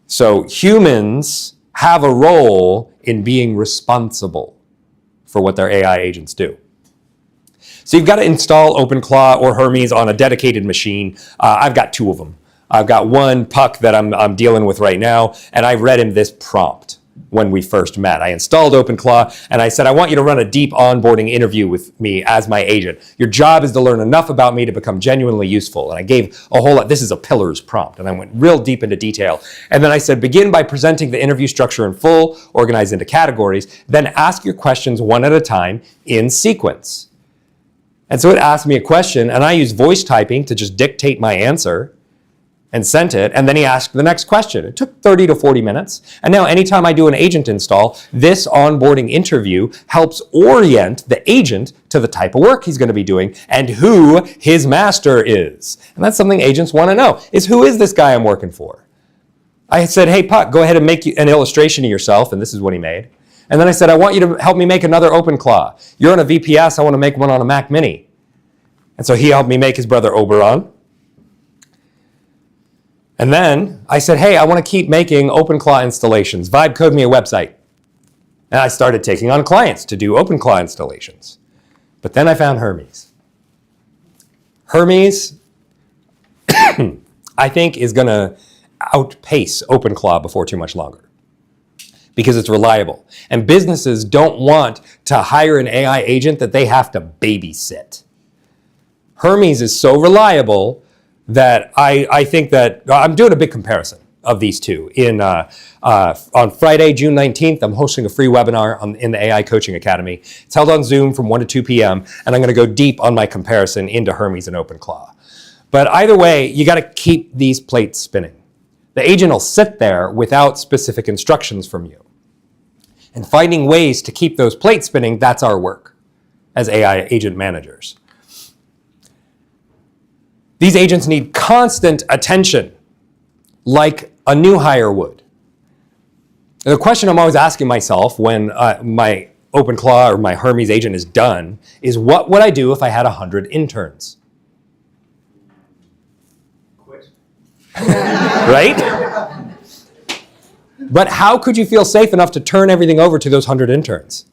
So humans have a role in being responsible for what their AI agents do. So you've got to install OpenClaw or Hermes on a dedicated machine. I've got 2 of them. I've got one, Puck, that I'm dealing with right now, and I read him this prompt when we first met. I installed OpenClaw, and I said, I want you to run a deep onboarding interview with me as my agent. Your job is to learn enough about me to become genuinely useful. And I gave a whole lot. This is a pillars prompt, and I went real deep into detail. And then I said, begin by presenting the interview structure in full, organized into categories, then ask your questions one at a time in sequence. And so it asked me a question, and I used voice typing to just dictate my answer and sent it, and then he asked the next question. It took 30 to 40 minutes. And now anytime I do an agent install, this onboarding interview helps orient the agent to the type of work he's going to be doing and who his master is. And that's something agents want to know, is who is this guy I'm working for? I said, hey, Puck, go ahead and make an illustration of yourself, and this is what he made. And then I said, I want you to help me make another OpenClaw. You're on a VPS, I want to make one on a Mac Mini. And so he helped me make his brother Oberon. And then I said, hey, I want to keep making OpenClaw installations. Vibe code me a website. And I started taking on clients to do OpenClaw installations. But then I found Hermes. Hermes, I think, is going to outpace OpenClaw before too much longer, because it's reliable. And businesses don't want to hire an AI agent that they have to babysit. Hermes is so reliable that I think that I'm doing a big comparison of these two. On Friday, June 19th, I'm hosting a free webinar in the AI Coaching Academy. It's held on Zoom from 1 to 2 p.m., and I'm going to go deep on my comparison into Hermes and OpenClaw. But either way, you got to keep these plates spinning. The agent will sit there without specific instructions from you. And finding ways to keep those plates spinning, that's our work as AI agent managers. These agents need constant attention, like a new hire would. And the question I'm always asking myself when my OpenClaw or my Hermes agent is done is, what would I do if I had 100 interns? Quit. right? But how could you feel safe enough to turn everything over to those 100 interns?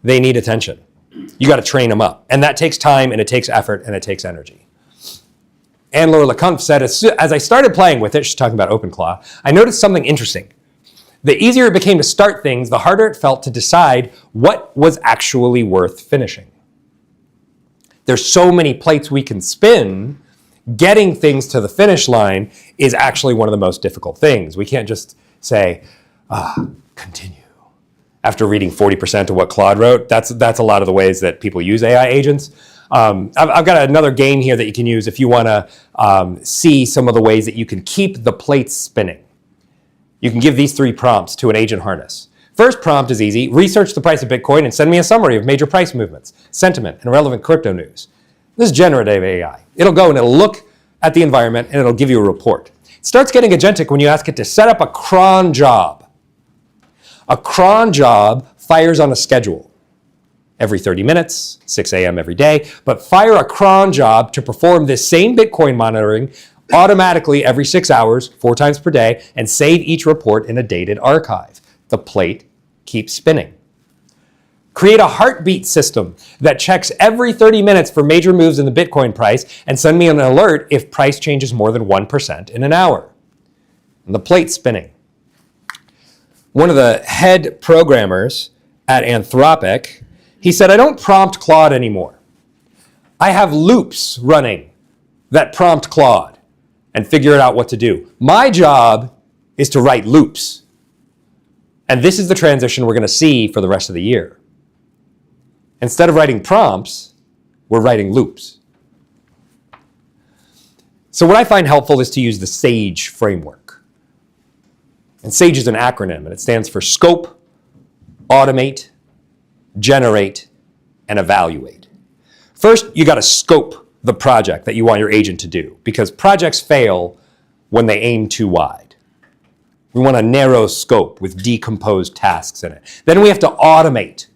They need attention. You got to train them up. And that takes time, and it takes effort, and it takes energy. Anne-Laure Lecomte said, as I started playing with it, she's talking about OpenClaw, I noticed something interesting. The easier it became to start things, the harder it felt to decide what was actually worth finishing. There's so many plates we can spin, getting things to the finish line is actually one of the most difficult things. We can't just say, continue. After reading 40% of what Claude wrote, that's a lot of the ways that people use AI agents. I've got another game here that you can use if you want to see some of the ways that you can keep the plates spinning. You can give these 3 prompts to an agent harness. First prompt is easy. Research the price of Bitcoin and send me a summary of major price movements, sentiment, and relevant crypto news. This is generative AI. It'll go and it'll look at the environment and it'll give you a report. It starts getting agentic when you ask it to set up a cron job. A cron job fires on a schedule. Every 30 minutes, 6 a.m. every day, but fire a cron job to perform this same Bitcoin monitoring automatically every 6 hours, 4 times per day, and save each report in a dated archive. The plate keeps spinning. Create a heartbeat system that checks every 30 minutes for major moves in the Bitcoin price and send me an alert if price changes more than 1% in an hour. And the plate's spinning. One of the head programmers at Anthropic, he said, I don't prompt Claude anymore. I have loops running that prompt Claude and figure out what to do. My job is to write loops. And this is the transition we're going to see for the rest of the year. Instead of writing prompts, we're writing loops. So what I find helpful is to use the SAGE framework. And SAGE is an acronym, and it stands for Scope, Automate, Generate, and Evaluate. First, you got to scope the project that you want your agent to do, because projects fail when they aim too wide. We want a narrow scope with decomposed tasks in it. Then we have to automate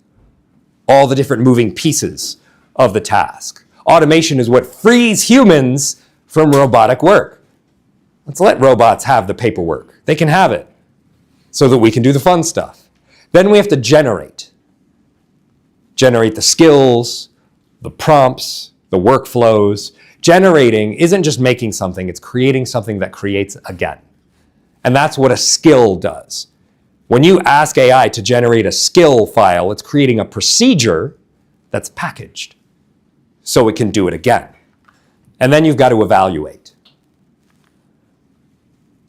all the different moving pieces of the task. Automation is what frees humans from robotic work. Let's let robots have the paperwork. They can have it so that we can do the fun stuff. Then we have to generate. Generate the skills, the prompts, the workflows. Generating isn't just making something, it's creating something that creates again. And that's what a skill does. When you ask AI to generate a skill file, it's creating a procedure that's packaged so it can do it again. And then you've got to evaluate.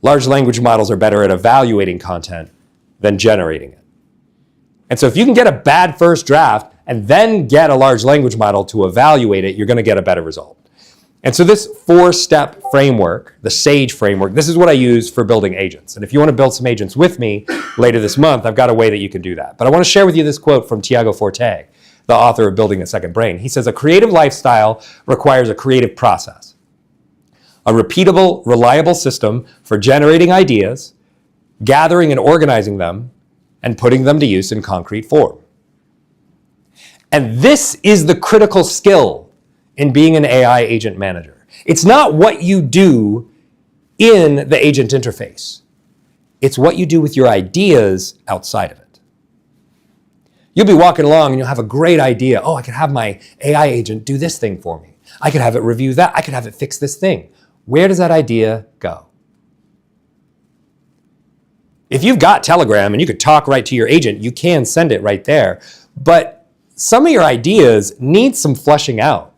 Large language models are better at evaluating content than generating it. And so if you can get a bad first draft and then get a large language model to evaluate it, you're going to get a better result. And so this 4-step framework, the SAGE framework, this is what I use for building agents. And if you want to build some agents with me later this month, I've got a way that you can do that. But I want to share with you this quote from Tiago Forte, the author of Building a Second Brain. He says, a creative lifestyle requires a creative process, a repeatable, reliable system for generating ideas, gathering and organizing them, and putting them to use in concrete form. And this is the critical skill in being an AI agent manager. It's not what you do in the agent interface. It's what you do with your ideas outside of it. You'll be walking along and you'll have a great idea. Oh, I could have my AI agent do this thing for me. I could have it review that. I could have it fix this thing. Where does that idea go? If you've got Telegram and you could talk right to your agent, you can send it right there. But some of your ideas need some fleshing out.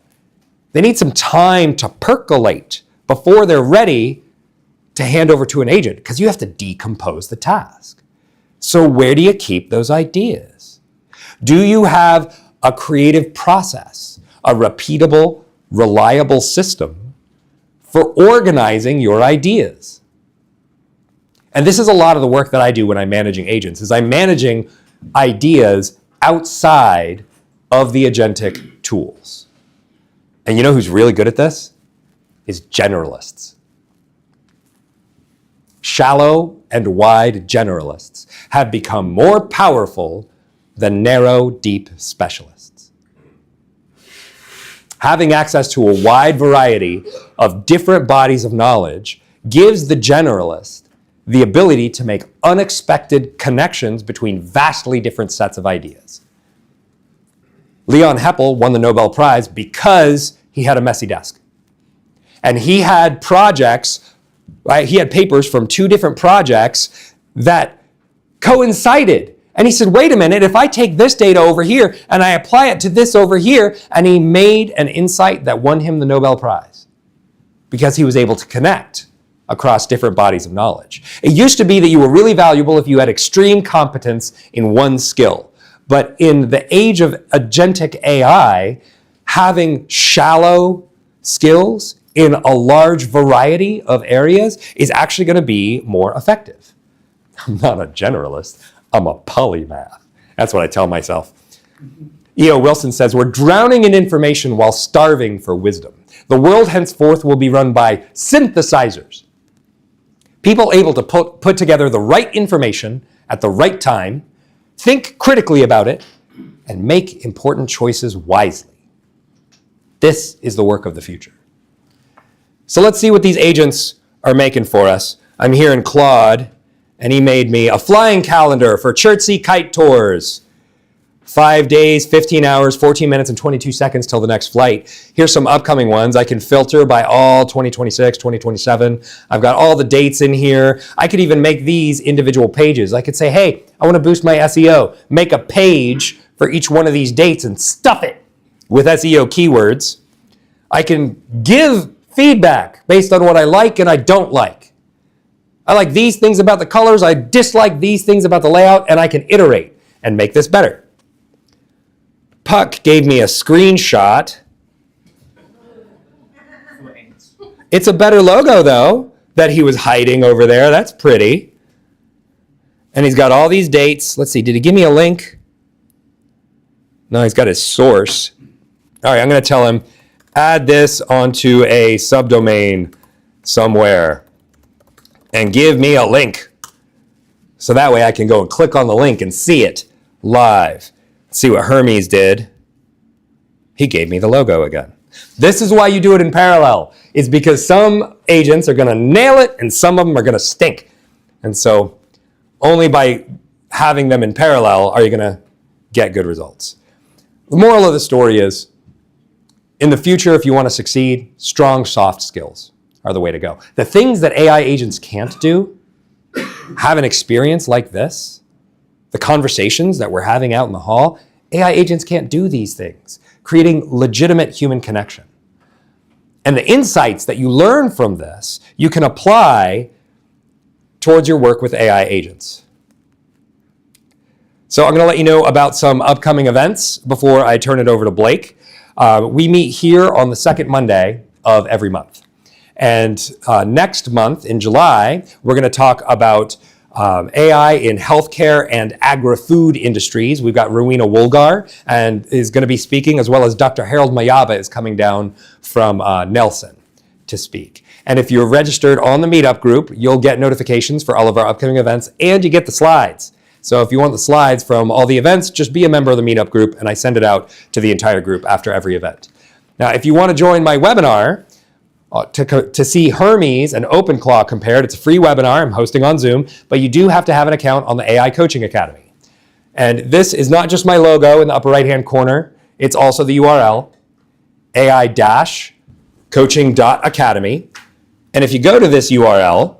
They need some time to percolate before they're ready to hand over to an agent, because you have to decompose the task. So where do you keep those ideas? Do you have a creative process, a repeatable, reliable system for organizing your ideas? And this is a lot of the work that I do when I'm managing agents, is I'm managing ideas outside of the agentic tools. And you know who's really good at this? Is generalists. Shallow and wide generalists have become more powerful than narrow, deep specialists. Having access to a wide variety of different bodies of knowledge gives the generalist the ability to make unexpected connections between vastly different sets of ideas. Leon Heppel won the Nobel Prize because he had a messy desk. And he had projects, right? He had papers from 2 different projects that coincided. And he said, wait a minute, if I take this data over here and I apply it to this over here, and he made an insight that won him the Nobel Prize because he was able to connect across different bodies of knowledge. It used to be that you were really valuable if you had extreme competence in one skill. But in the age of agentic AI, having shallow skills in a large variety of areas is actually going to be more effective. I'm not a generalist, I'm a polymath. That's what I tell myself. E.O. Wilson says, we're drowning in information while starving for wisdom. The world henceforth will be run by synthesizers. People able to put together the right information at the right time, think critically about it, and make important choices wisely. This is the work of the future. So let's see what these agents are making for us. I'm here in Claude, and he made me a flying calendar for Chertsey kite tours. 5 days, 15 hours, 14 minutes, and 22 seconds till the next flight. Here's some upcoming ones. I can filter by all 2026, 2027. I've got all the dates in here. I could even make these individual pages. I could say, hey, I want to boost my SEO. Make a page for each one of these dates and stuff it with SEO keywords. I can give feedback based on what I like and I don't like. I like these things about the colors. I dislike these things about the layout, and I can iterate and make this better. Puck gave me a screenshot. It's a better logo, though, that he was hiding over there. That's pretty. And he's got all these dates. Let's see, did he give me a link? No, he's got his source. All right, I'm going to tell him, add this onto a subdomain somewhere and give me a link. So that way I can go and click on the link and see it live. See what Hermes did. He gave me the logo again. This is why you do it in parallel. It's because some agents are going to nail it and some of them are going to stink. And so only by having them in parallel are you going to get good results. The moral of the story is, in the future, if you want to succeed, strong soft skills are the way to go. The things that AI agents can't do, have an experience like this, the conversations that we're having out in the hall, AI agents can't do these things, creating legitimate human connection. And the insights that you learn from this, you can apply towards your work with AI agents. So I'm going to let you know about some upcoming events before I turn it over to Blake. We meet here on the second Monday of every month. And next month in July, we're going to talk about AI in healthcare and agri-food industries. We've got Rowena Woolgar and is going to be speaking, as well as Dr. Harold Mayaba is coming down from Nelson to speak. And if you're registered on the Meetup group, you'll get notifications for all of our upcoming events, and you get the slides. So if you want the slides from all the events, just be a member of the Meetup group, and I send it out to the entire group after every event. Now, if you want to join my webinar, to see Hermes and OpenClaw compared, it's a free webinar I'm hosting on Zoom, but you do have to have an account on the AI Coaching Academy. And this is not just my logo in the upper right-hand corner, it's also the URL, ai-coaching.academy. And if you go to this URL,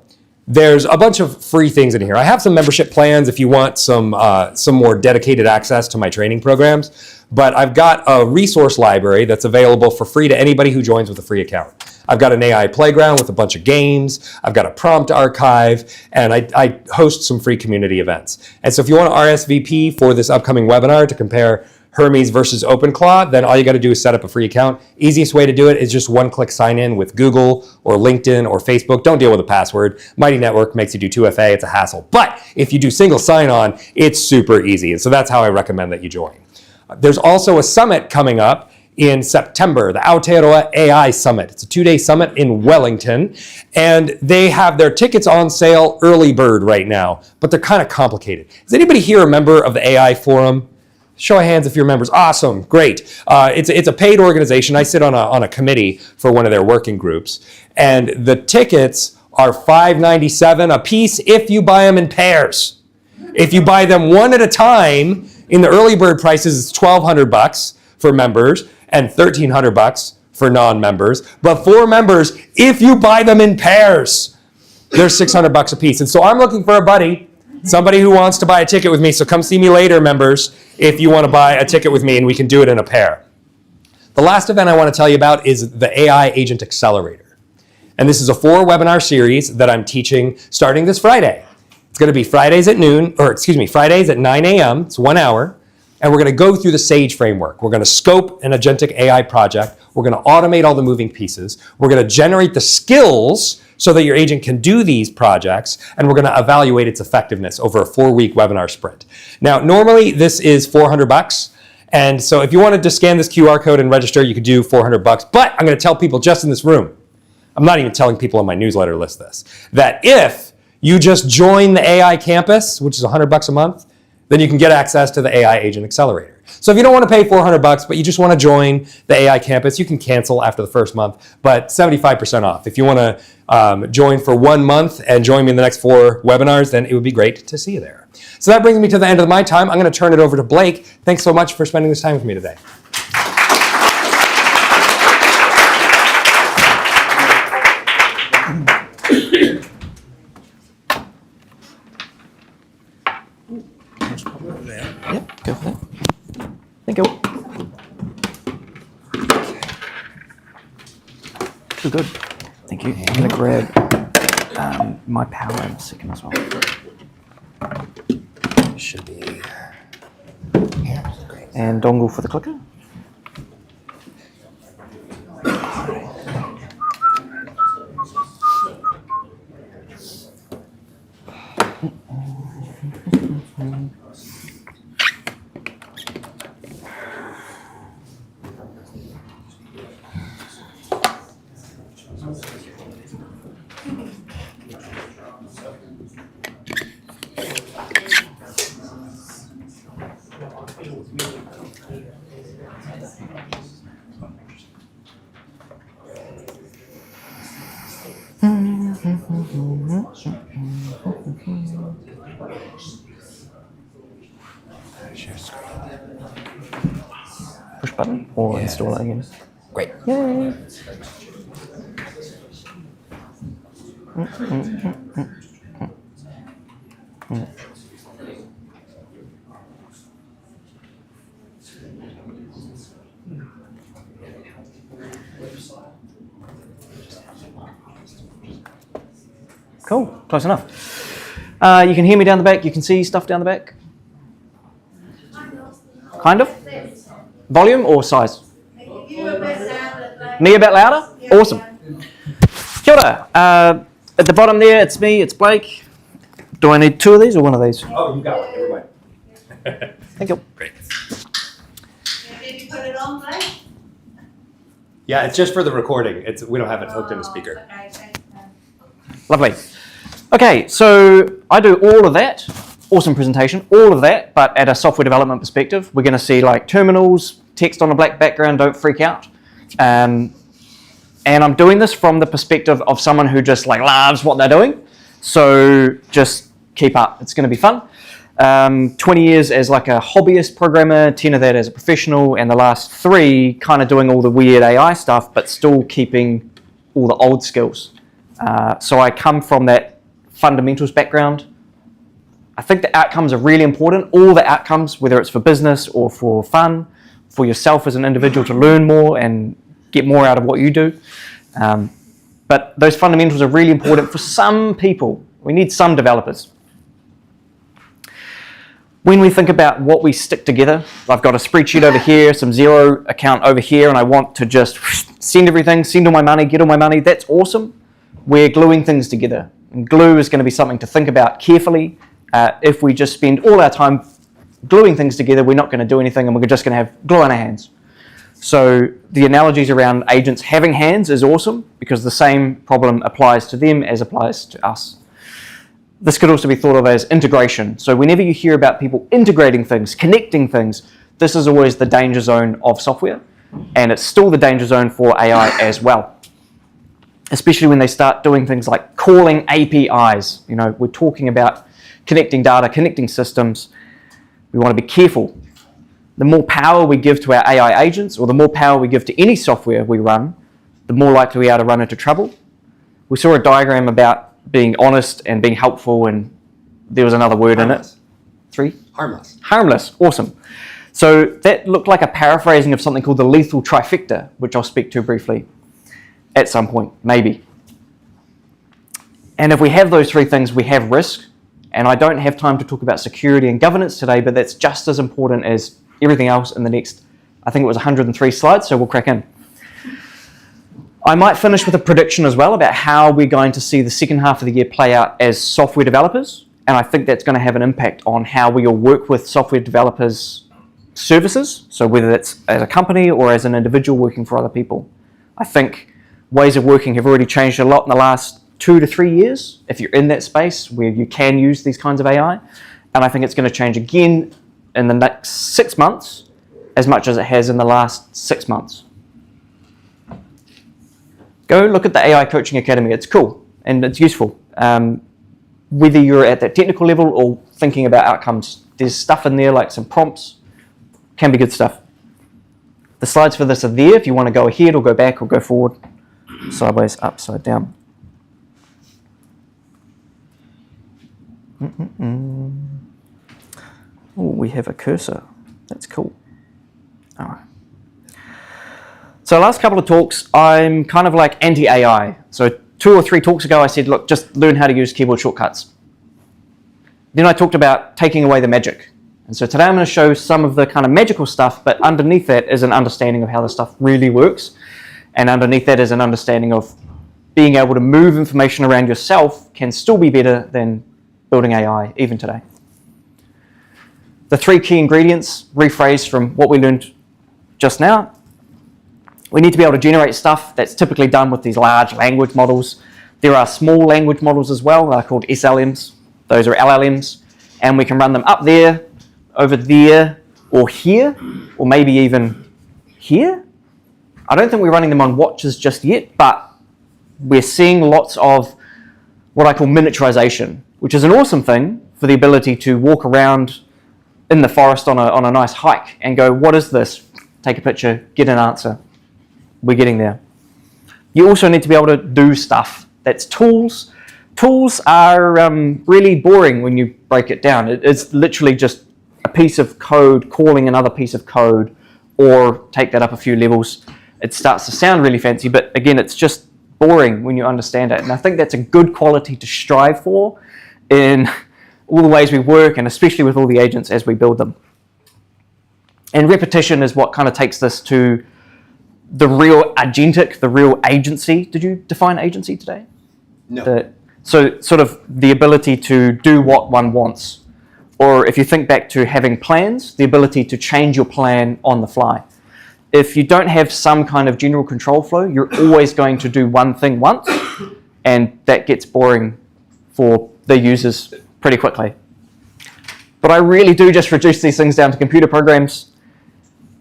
there's a bunch of free things in here. I have some membership plans if you want some more dedicated access to my training programs, but I've got a resource library that's available for free to anybody who joins with a free account. I've got an AI playground with a bunch of games. I've got a prompt archive, and I host some free community events. And so if you want to RSVP for this upcoming webinar to compare Hermes versus OpenClaw, then all you got to do is set up a free account. Easiest way to do it is just one-click sign in with Google or LinkedIn or Facebook. Don't deal with a password. Mighty Network makes you do 2FA. It's a hassle. But if you do single sign-on, it's super easy. And so that's how I recommend that you join. There's also a summit coming up in September, the Aotearoa AI Summit. It's a 2-day summit in Wellington, and they have their tickets on sale early bird right now, but they're kind of complicated. Is anybody here a member of the AI Forum? Show of hands if you're members. Awesome, great. It's a paid organization. I sit on a committee for one of their working groups, and the tickets are $5.97 a piece if you buy them in pairs. If you buy them one at a time, in the early bird prices, it's $1,200 for members and $1,300 for non-members. But for members, if you buy them in pairs, they're $600 a piece. And so I'm looking for a buddy, somebody who wants to buy a ticket with me. So come see me later, members, if you want to buy a ticket with me, and we can do it in a pair. The last event I want to tell you about is the AI Agent Accelerator. And this is a 4-webinar series that I'm teaching starting this Friday. It's going to be Fridays at 9 a.m. It's 1 hour. And we're going to go through the SAGE framework. We're going to scope an agentic AI project. We're going to automate all the moving pieces. We're going to generate the skills so that your agent can do these projects. And we're going to evaluate its effectiveness over a 4-week webinar sprint. Now, normally this is $400. And so if you wanted to scan this QR code and register, you could do $400. But I'm going to tell people just in this room, I'm not even telling people on my newsletter list this, that if you just join the AI campus, which is $100 a month, then you can get access to the AI Agent Accelerator. So if you don't want to pay $400, but you just want to join the AI campus, you can cancel after the first month, but 75% off. If you want to join for 1 month and join me in the next 4 webinars, then it would be great to see you there. So that brings me to the end of my time. I'm going to turn it over to Blake. Thanks so much for spending this time with me today. Yep, go for that. Thank you. Good. Thank you. I'm going to grab my power in a second as well. Should be here. And dongle for the clicker. Push button or install it again. great. Yay! Cool, close enough. You can hear me down the back, you can see stuff down the back? Kind of? Volume or size? Me a bit louder? Awesome. Kia ora. At the bottom there, it's me, it's Blake. Do I need 2 of these or 1 of these? Oh, you got one. Never mind. Thank you. Great. Did you put it on, Blake? Yeah, it's just for the recording. We don't have it hooked in the speaker. Okay, thanks. Lovely. Okay, so I do all of that. Awesome presentation, all of that, but at a software development perspective. We're going to see like terminals, text on a black background, don't freak out. And I'm doing this from the perspective of someone who just like loves what they're doing. So just keep up, it's going to be fun. 20 years as like a hobbyist programmer, 10 of that as a professional, and the last 3 kind of doing all the weird AI stuff, but still keeping all the old skills. So I come from that fundamentals background. I think the outcomes are really important. All the outcomes, whether it's for business or for fun, for yourself as an individual to learn more and get more out of what you do. But those fundamentals are really important for some people. We need some developers. When we think about what we stick together, I've got a spreadsheet over here, some Xero account over here, and I want to just send everything, send all my money, get all my money. That's awesome. We're gluing things together. And glue is going to be something to think about carefully. If we just spend all our time gluing things together, we're not going to do anything and we're just going to have glue on our hands. So the analogies around agents having hands is awesome because the same problem applies to them as applies to us. This could also be thought of as integration. So whenever you hear about people integrating things, connecting things, this is always the danger zone of software, and it's still the danger zone for AI as well. especially when they start doing things like calling APIs. You know, we're talking about connecting data, connecting systems. We want to be careful. The more power we give to our AI agents, or the more power we give to any software we run, the more likely we are to run into trouble. We saw a diagram about being honest and being helpful, and there was another word Harmless. in it. 3? Harmless. Harmless. Awesome. So that looked like a paraphrasing of something called the lethal trifecta, which I'll speak to briefly at some point, maybe. And if we have those 3 things, we have risk. And I don't have time to talk about security and governance today, but that's just as important as everything else in the next, I think it was 103 slides, so we'll crack in. I might finish with a prediction as well about how we're going to see the second half of the year play out as software developers. And I think that's going to have an impact on how we all work with software developers' services. So whether that's as a company or as an individual working for other people. I think ways of working have already changed a lot in the last 2 to 3 years, if you're in that space where you can use these kinds of AI. And I think it's going to change again in the next 6 months, as much as it has in the last 6 months. Go look at the AI Coaching Academy. It's cool and it's useful. Whether you're at that technical level or thinking about outcomes, there's stuff in there like some prompts, can be good stuff. The slides for this are there if you want to go ahead or go back or go forward, sideways, upside down. Oh, we have a cursor. That's cool. All right. So last couple of talks, I'm kind of like anti-AI. So 2 or 3 talks ago, I said, look, just learn how to use keyboard shortcuts. Then I talked about taking away the magic. And so today I'm going to show some of the kind of magical stuff, but underneath that is an understanding of how the stuff really works. And underneath that is an understanding of being able to move information around yourself can still be better than building AI, even today. The 3 key ingredients, rephrased from what we learned just now. We need to be able to generate stuff that's typically done with these large language models. There are small language models as well. They're called SLMs. Those are LLMs. And we can run them up there, over there, or here, or maybe even here. I don't think we're running them on watches just yet, but we're seeing lots of what I call miniaturization, which is an awesome thing for the ability to walk around in the forest on a nice hike and go, what is this? Take a picture, get an answer. We're getting there. You also need to be able to do stuff. That's tools. Tools are really boring when you break it down. It's literally just a piece of code calling another piece of code, or take that up a few levels. It starts to sound really fancy, but again, it's just boring when you understand it. And I think that's a good quality to strive for in all the ways we work, and especially with all the agents as we build them. And repetition is what kind of takes this to the real agentic, the real agency. Did you define agency today? No. So sort of the ability to do what one wants. Or if you think back to having plans, the ability to change your plan on the fly. If you don't have some kind of general control flow, you're always going to do one thing once, and that gets boring for the users pretty quickly. But I really do just reduce these things down to computer programs.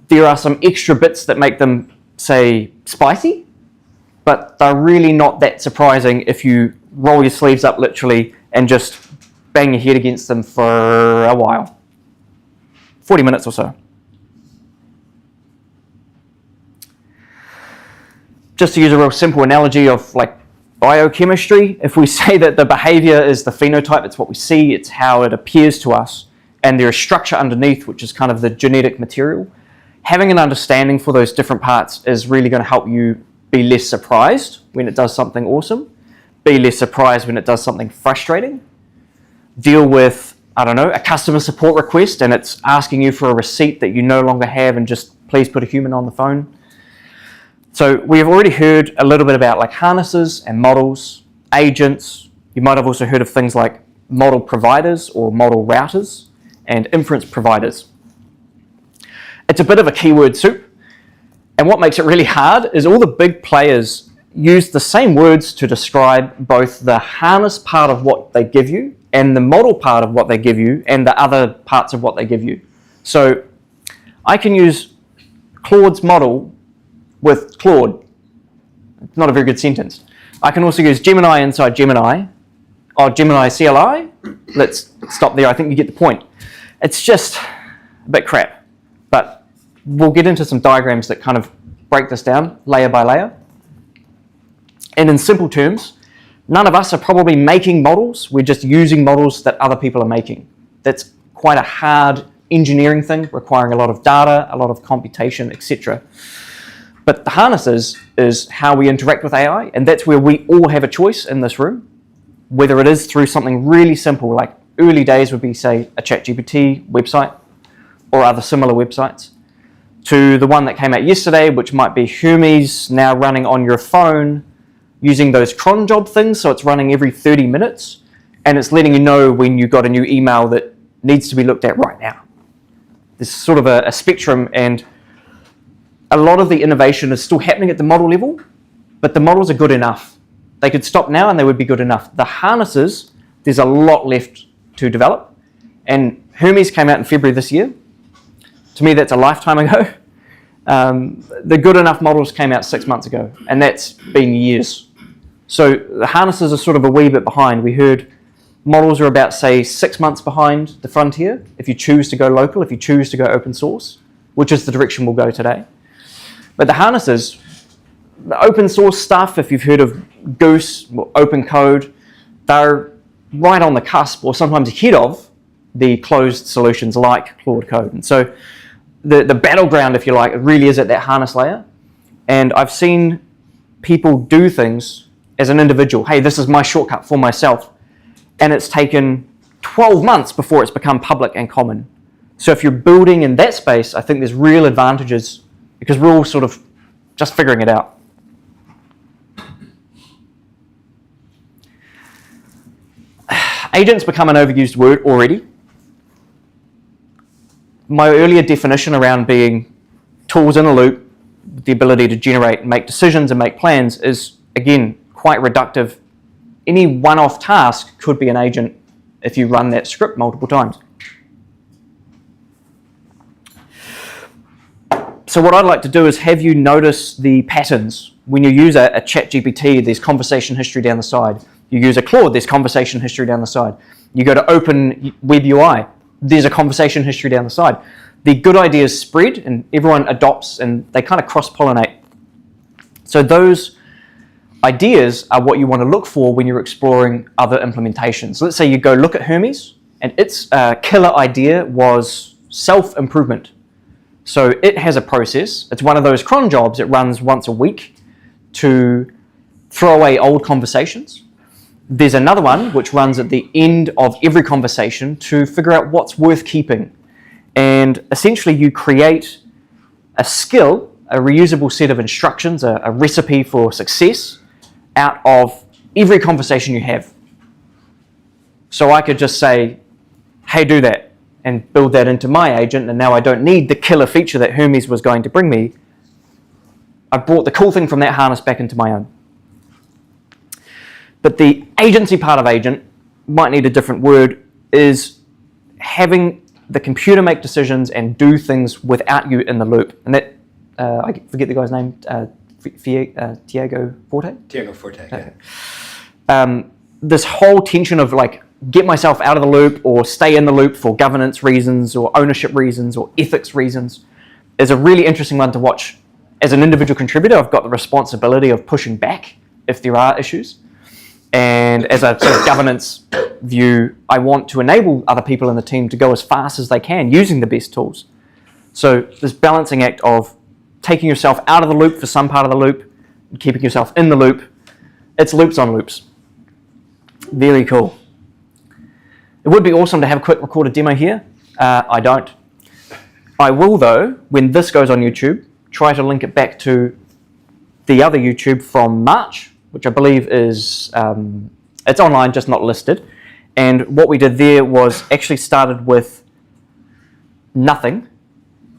There are some extra bits that make them, say, spicy, but they're really not that surprising if you roll your sleeves up literally and just bang your head against them for a while. 40 minutes or so. Just to use a real simple analogy of like biochemistry, if we say that the behavior is the phenotype, it's what we see, it's how it appears to us, and there is structure underneath, which is kind of the genetic material, having an understanding for those different parts is really going to help you be less surprised when it does something awesome, be less surprised when it does something frustrating, deal with, I don't know, a customer support request and it's asking you for a receipt that you no longer have and just please put a human on the phone. So we have already heard a little bit about like harnesses and models, agents. You might have also heard of things like model providers or model routers and inference providers. It's a bit of a keyword soup. And what makes it really hard is all the big players use the same words to describe both the harness part of what they give you and the model part of what they give you and the other parts of what they give you. So I can use Claude's model with Claude. It's not a very good sentence. I can also use Gemini inside Gemini. Oh, Gemini CLI? Let's stop there. I think you get the point. It's just a bit crap. But we'll get into some diagrams that kind of break this down layer by layer. And in simple terms, none of us are probably making models. We're just using models that other people are making. That's quite a hard engineering thing, requiring a lot of data, a lot of computation, etc. But the harnesses is how we interact with AI, and that's where we all have a choice in this room, whether it is through something really simple, like early days would be, say, a ChatGPT website or other similar websites, to the one that came out yesterday, which might be Hermes now running on your phone using those cron job things, so it's running every 30 minutes, and it's letting you know when you got a new email that needs to be looked at right now. There's sort of a spectrum, and a lot of the innovation is still happening at the model level, but the models are good enough. They could stop now and they would be good enough. The harnesses, there's a lot left to develop, and Hermes came out in February this year. To me, that's a lifetime ago. The good enough models came out 6 months ago, and that's been years. So the harnesses are sort of a wee bit behind. We heard models are about, say, 6 months behind the frontier if you choose to go local, if you choose to go open source, which is the direction we'll go today. But the harnesses, the open source stuff, if you've heard of Goose or open code, they're right on the cusp or sometimes ahead of the closed solutions like Claude Code. And so the battleground, if you like, it really is at that harness layer. And I've seen people do things as an individual. Hey, this is my shortcut for myself. And it's taken 12 months before it's become public and common. So if you're building in that space, I think there's real advantages because we're all sort of just figuring it out. Agents become an overused word already. My earlier definition around being tools in a loop, the ability to generate and make decisions and make plans is, again, quite reductive. Any one-off task could be an agent if you run that script multiple times. So what I'd like to do is have you notice the patterns. When you use a ChatGPT, there's conversation history down the side. You use a Claude, there's conversation history down the side. You go to open web UI, there's a conversation history down the side. The good ideas spread and everyone adopts and they kind of cross-pollinate. So those ideas are what you want to look for when you're exploring other implementations. So let's say you go look at Hermes and its killer idea was self-improvement. So it has a process. It's one of those cron jobs. It runs once a week to throw away old conversations. There's another one which runs at the end of every conversation to figure out what's worth keeping. And essentially you create a skill, a reusable set of instructions, a recipe for success out of every conversation you have. So I could just say, hey, do that, and build that into my agent, and now I don't need the killer feature that Hermes was going to bring me. I brought the cool thing from that harness back into my own. But the agency part of agent, might need a different word, is having the computer make decisions and do things without you in the loop. And that, I forget the guy's name, Tiago Forte? Tiago Forte, yeah. This whole tension of like, get myself out of the loop or stay in the loop for governance reasons or ownership reasons or ethics reasons is a really interesting one to watch. As an individual contributor, I've got the responsibility of pushing back if there are issues. And as a sort of governance view, I want to enable other people in the team to go as fast as they can using the best tools. So this balancing act of taking yourself out of the loop for some part of the loop and keeping yourself in the loop, it's loops on loops. Very cool. It would be awesome to have a quick recorded demo here. I don't. I will, though, when this goes on YouTube, try to link it back to the other YouTube from March, which I believe is, it's online, just not listed. And what we did there was actually started with nothing.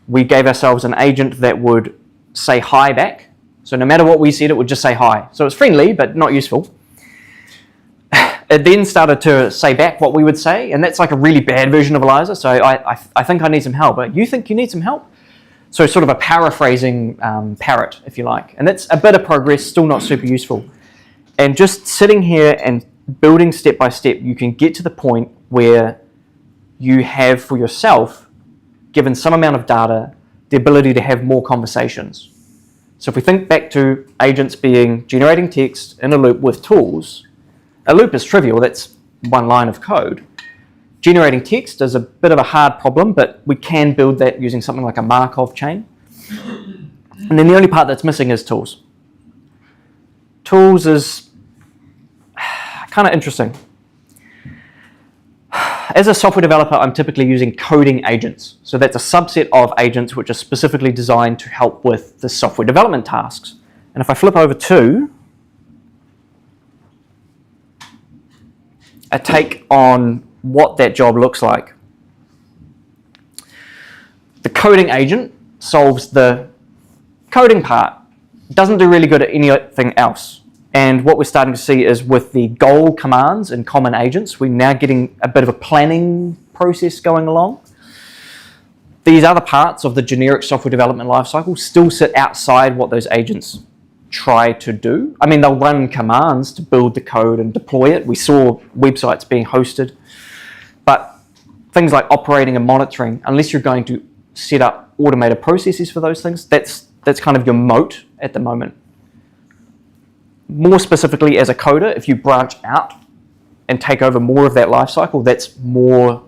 We gave ourselves an agent that would say hi back. So no matter what we said, it would just say hi. So it's friendly, but not useful. It then started to say back what we would say, and that's like a really bad version of Eliza, so I think I need some help. But you think you need some help? So sort of a paraphrasing parrot, if you like. And that's a bit of progress, still not super useful. And just sitting here and building step by step, you can get to the point where you have for yourself, given some amount of data, the ability to have more conversations. So if we think back to agents being generating text in a loop with tools, a loop is trivial, that's one line of code. Generating text is a bit of a hard problem, but we can build that using something like a Markov chain. And then the only part that's missing is tools. Tools is kind of interesting. As a software developer, I'm typically using coding agents. So that's a subset of agents which are specifically designed to help with the software development tasks. And if I flip over to a take on what that job looks like. The coding agent solves the coding part. It doesn't do really good at anything else. And what we're starting to see is with the goal commands and common agents, we're now getting a bit of a planning process going along. These other parts of the generic software development lifecycle still sit outside what those agents try to do. I mean, they'll run commands to build the code and deploy it. We saw websites being hosted. But things like operating and monitoring, unless you're going to set up automated processes for those things, that's kind of your moat at the moment. More specifically, as a coder, if you branch out and take over more of that lifecycle, that's more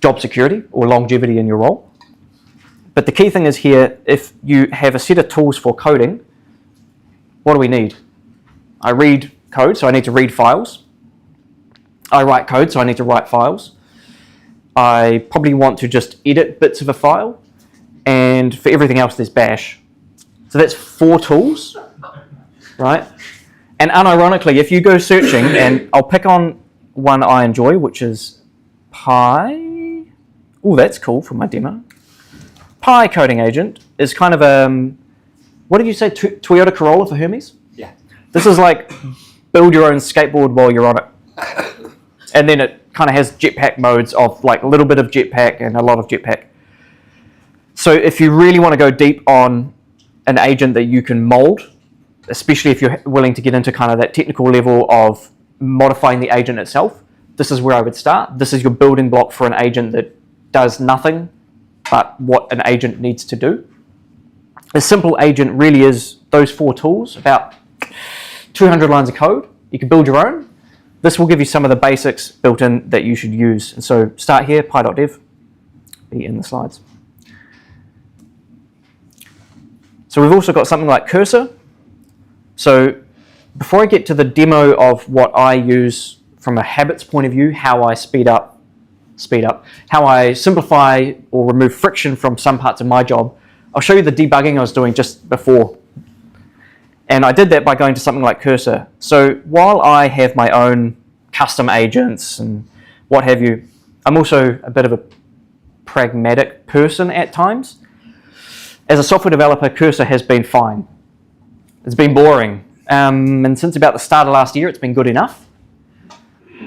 job security or longevity in your role. But the key thing is here, if you have a set of tools for coding, what do we need? I read code, so I need to read files. I write code, so I need to write files. I probably want to just edit bits of a file. And for everything else, there's bash. So that's 4 tools. Right? And unironically, if you go searching, and I'll pick on one I enjoy, which is Pi. Oh, that's cool for my demo. Pi coding agent is kind of what did you say, Toyota Corolla for Hermes? Yeah. This is like build your own skateboard while you're on it. And then it kind of has jetpack modes of like a little bit of jetpack and a lot of jetpack. So if you really want to go deep on an agent that you can mold, especially if you're willing to get into kind of that technical level of modifying the agent itself, this is where I would start. This is your building block for an agent that does nothing but what an agent needs to do. A simple agent really is those 4 tools, about 200 lines of code. You can build your own. This will give you some of the basics built in that you should use. And so start here, pi.dev, be in the slides. So we've also got something like Cursor. So before I get to the demo of what I use from a habits point of view, how I speed up, how I simplify or remove friction from some parts of my job, I'll show you the debugging I was doing just before. And I did that by going to something like Cursor. So while I have my own custom agents and what have you, I'm also a bit of a pragmatic person at times. As a software developer, Cursor has been fine. It's been boring. And since about the start of last year, it's been good enough.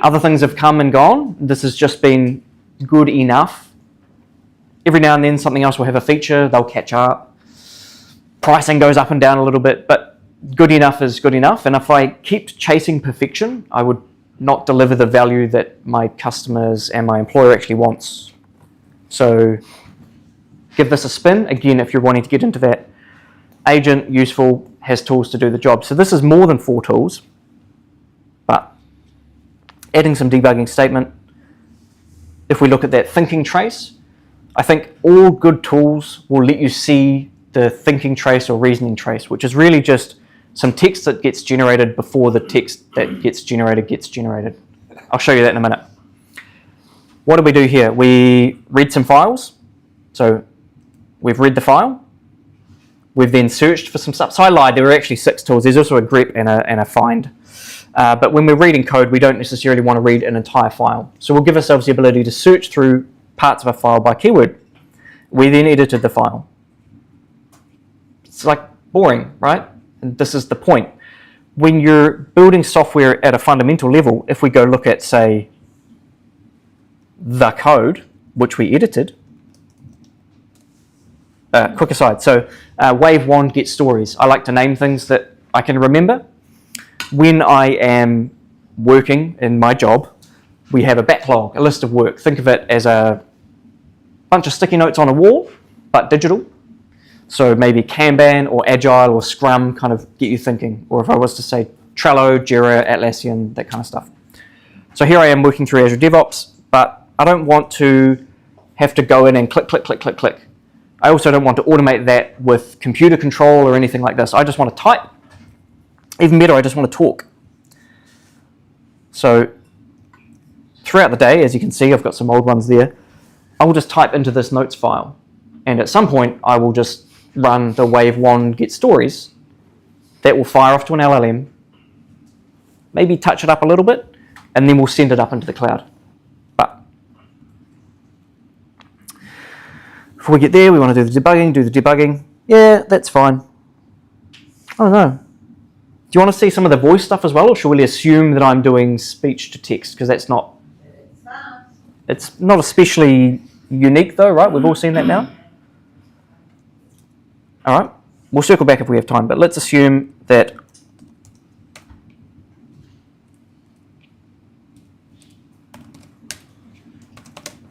Other things have come and gone. This has just been good enough. Every now and then something else will have a feature, they'll catch up. Pricing goes up and down a little bit, but good enough is good enough. And if I keep chasing perfection, I would not deliver the value that my customers and my employer actually wants. So give this a spin. Again, if you're wanting to get into that, agent, useful, has tools to do the job. So this is more than 4 tools, but adding some debugging statement. If we look at that thinking trace, I think all good tools will let you see the thinking trace or reasoning trace, which is really just some text that gets generated before the text that gets generated. I'll show you that in a minute. What do we do here? We read some files. So we've read the file. We've then searched for some stuff. So I lied, there were actually 6 tools. There's also a grep and a find. But when we're reading code, we don't necessarily want to read an entire file. So we'll give ourselves the ability to search through parts of a file by keyword. We then edited the file. It's like boring, right? And this is the point. When you're building software at a fundamental level, if we go look at, say, the code, which we edited, quick aside, so wave 1 get stories. I like to name things that I can remember. when I am working in my job, we have a backlog, a list of work. Think of it as a bunch of sticky notes on a wall, but digital. So maybe Kanban or Agile or Scrum kind of get you thinking. Or if I was to say Trello, Jira, Atlassian, that kind of stuff. So here I am working through Azure DevOps, but I don't want to have to go in and click, click, click, click, click. I also don't want to automate that with computer control or anything like this. I just want to type. Even better, I just want to talk. So throughout the day, as you can see, I've got some old ones there. I will just type into this notes file. And at some point, I will just run the wave one get stories. That will fire off to an LLM, maybe touch it up a little bit, and then we'll send it up into the cloud. But before we get there, we want to do the debugging. Yeah, that's fine. I don't know. Do you want to see some of the voice stuff as well, or should we assume that I'm doing speech to text? Because that's not... It's not especially unique though, right? We've all seen that now. All right, we'll circle back if we have time, but let's assume that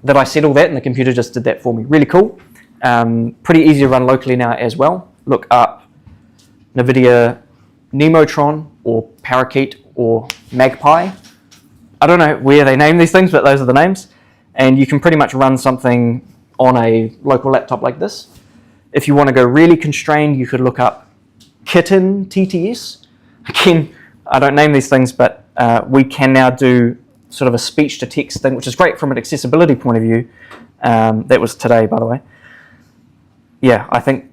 I said all that and the computer just did that for me. Really cool. Pretty easy to run locally now as well. Look up NVIDIA Nemotron or Parakeet or Magpie. I don't know where they name these things, but those are the names. And you can pretty much run something on a local laptop like this. If you want to go really constrained, you could look up Kitten TTS. Again, I don't name these things, but we can now do sort of a speech to text thing, which is great from an accessibility point of view. That was today, by the way. Yeah, I think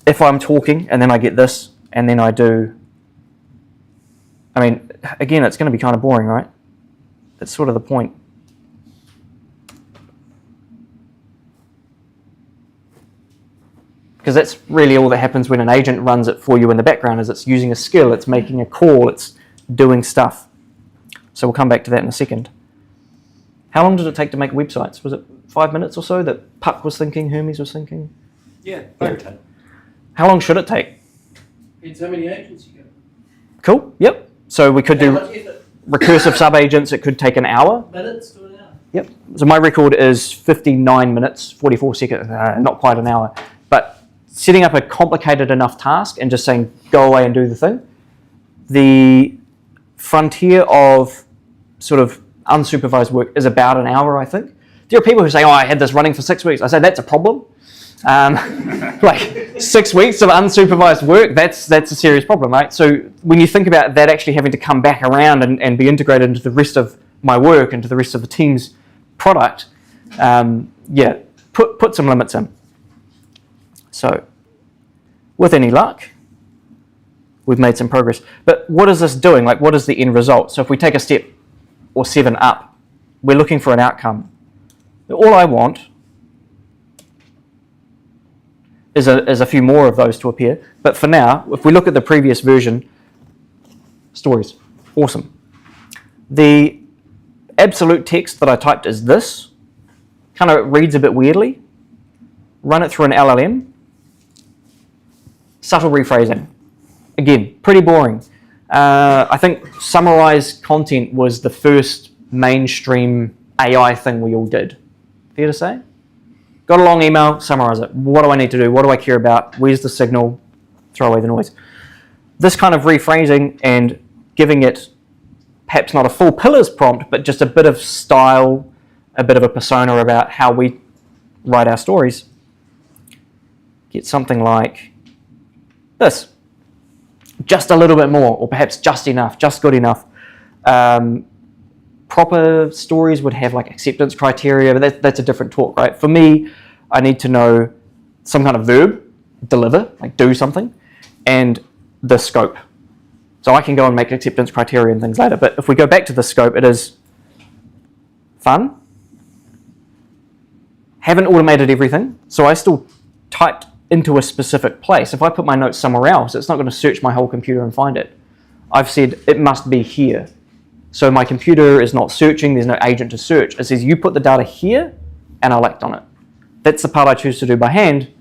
if I'm talking and then I get this and then I do, I mean, again, it's going to be kind of boring, right? That's sort of the point. Because that's really all that happens when an agent runs it for you in the background, is it's using a skill, it's making a call, it's doing stuff. So we'll come back to that in a second. How long did it take to make websites? Was it 5 minutes or so that Puck was thinking, Hermes was thinking? Yeah. How long should it take? It's how many agents you got. Cool, yep. So we could do recursive sub-agents, it could take an hour. Minutes to an hour. Yep. So my record is 59 minutes, 44 seconds, not quite an hour. But setting up a complicated enough task and just saying, go away and do the thing. The frontier of sort of unsupervised work is about an hour, I think. There are people who say, oh, I had this running for 6 weeks. I say, that's a problem. Like 6 weeks of unsupervised work, that's a serious problem, right? So when you think about that actually having to come back around and be integrated into the rest of my work, into the rest of the team's product, yeah, put some limits in. So with any luck, we've made some progress. But what is this doing? Like, what is the end result? So if we take a step or 7 up, we're looking for an outcome. All I want is a few more of those to appear. But for now, if we look at the previous version, stories, awesome. The absolute text that I typed is this. Kind of reads a bit weirdly. Run it through an LLM. Subtle rephrasing. Again, pretty boring. I think summarize content was the first mainstream AI thing we all did. Fair to say? Got a long email, summarize it. What do I need to do? What do I care about? Where's the signal? Throw away the noise. This kind of rephrasing and giving it perhaps not a full pillars prompt, but just a bit of style, a bit of a persona about how we write our stories. Get something like this. Just a little bit more, or perhaps just enough, just good enough. Proper stories would have like acceptance criteria, but that's a different talk, right? For me, I need to know some kind of verb, deliver, like do something, and the scope. So I can go and make acceptance criteria and things later, but if we go back to the scope, it is fun. Haven't automated everything, so I still typed into a specific place. If I put my notes somewhere else, it's not going to search my whole computer and find it. I've said it must be here. So my computer is not searching, there's no agent to search. It says you put the data here and I'll act on it. That's the part I choose to do by hand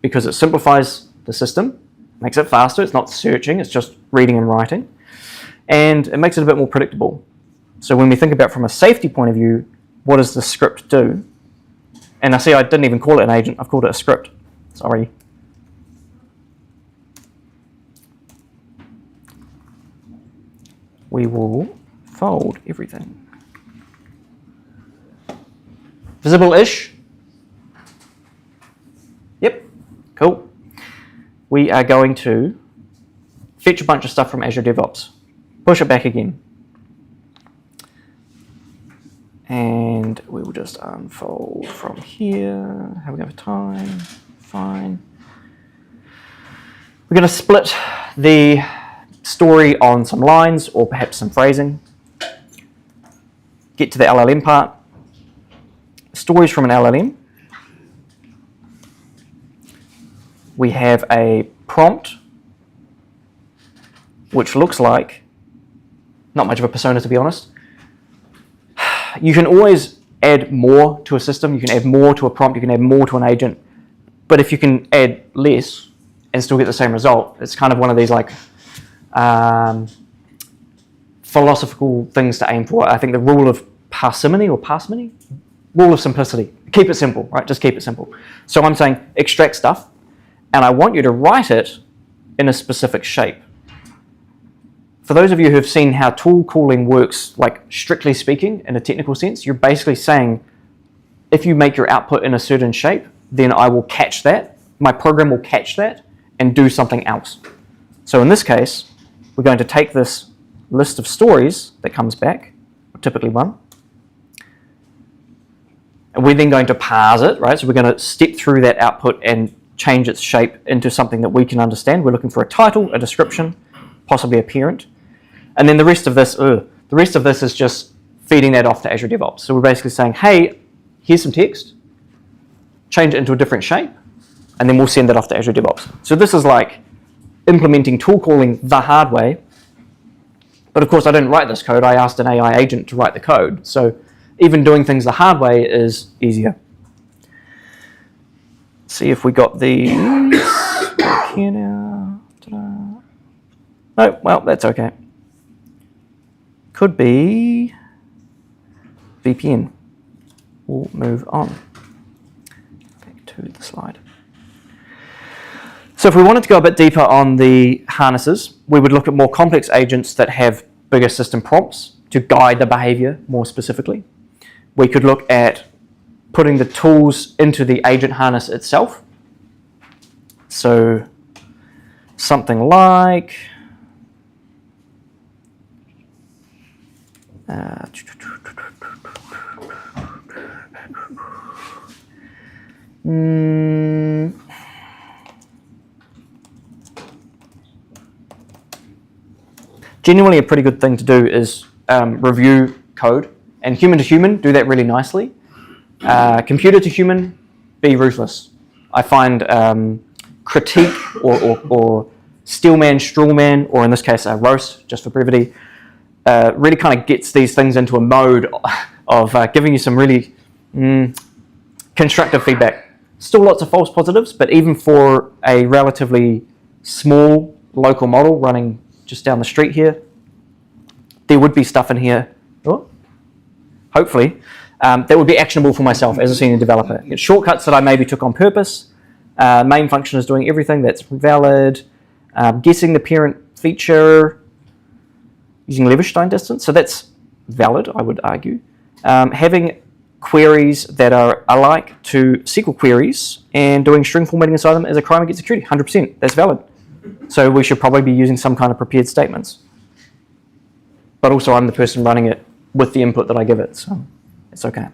because it simplifies the system, makes it faster, it's not searching, it's just reading and writing. and it makes it a bit more predictable. So when we think about from a safety point of view, what does the script do? And I see I didn't even call it an agent, I've called it a script. Sorry. We will fold everything. Visible-ish? Yep, cool. We are going to fetch a bunch of stuff from Azure DevOps, push it back again. And we will just unfold from here. Have we got time? Fine. We're going to split the story on some lines or perhaps some phrasing. Get to the LLM part. Stories from an LLM. We have a prompt, which looks like, not much of a persona to be honest. You can always add more to a system, you can add more to a prompt, you can add more to an agent, but if you can add less and still get the same result, it's kind of one of these like philosophical things to aim for. I think the rule of parsimony, rule of simplicity. Keep it simple, right? Just keep it simple. So I'm saying extract stuff, and I want you to write it in a specific shape. For those of you who have seen how tool calling works, like strictly speaking, in a technical sense, you're basically saying, if you make your output in a certain shape, then I will catch that, my program will catch that, and do something else. So in this case, we're going to take this list of stories that comes back, typically one, and we're then going to parse it, right? So we're going to step through that output and change its shape into something that we can understand. We're looking for a title, a description, possibly a parent. And then the rest of this is just feeding that off to Azure DevOps. So we're basically saying, hey, here's some text, change it into a different shape, and then we'll send that off to Azure DevOps. So this is like implementing tool calling the hard way. But of course, I didn't write this code. I asked an AI agent to write the code. So even doing things the hard way is easier. Let's see if we got these here now. Ta-da. Oh, well, that's okay. Could be VPN. We'll move on. Back to the slide. So if we wanted to go a bit deeper on the harnesses, we would look at more complex agents that have bigger system prompts to guide the behavior more specifically. We could look at putting the tools into the agent harness itself. So something like genuinely a pretty good thing to do is review code, and human to human do that really nicely. Computer to human, be ruthless. I find critique or steelman, strawman, or in this case a roast, just for brevity, really kind of gets these things into a mode of giving you some really constructive feedback. Still lots of false positives, but even for a relatively small local model running just down the street here, there would be stuff in here, hopefully, that would be actionable for myself as a senior developer. It's shortcuts that I maybe took on purpose. Main function is doing everything that's valid. Guessing the parent feature using Leverstein distance, so that's valid, I would argue. Having queries that are alike to SQL queries and doing string formatting inside them is a crime against security, 100%, that's valid. So we should probably be using some kind of prepared statements. But also I'm the person running it with the input that I give it, so it's okay.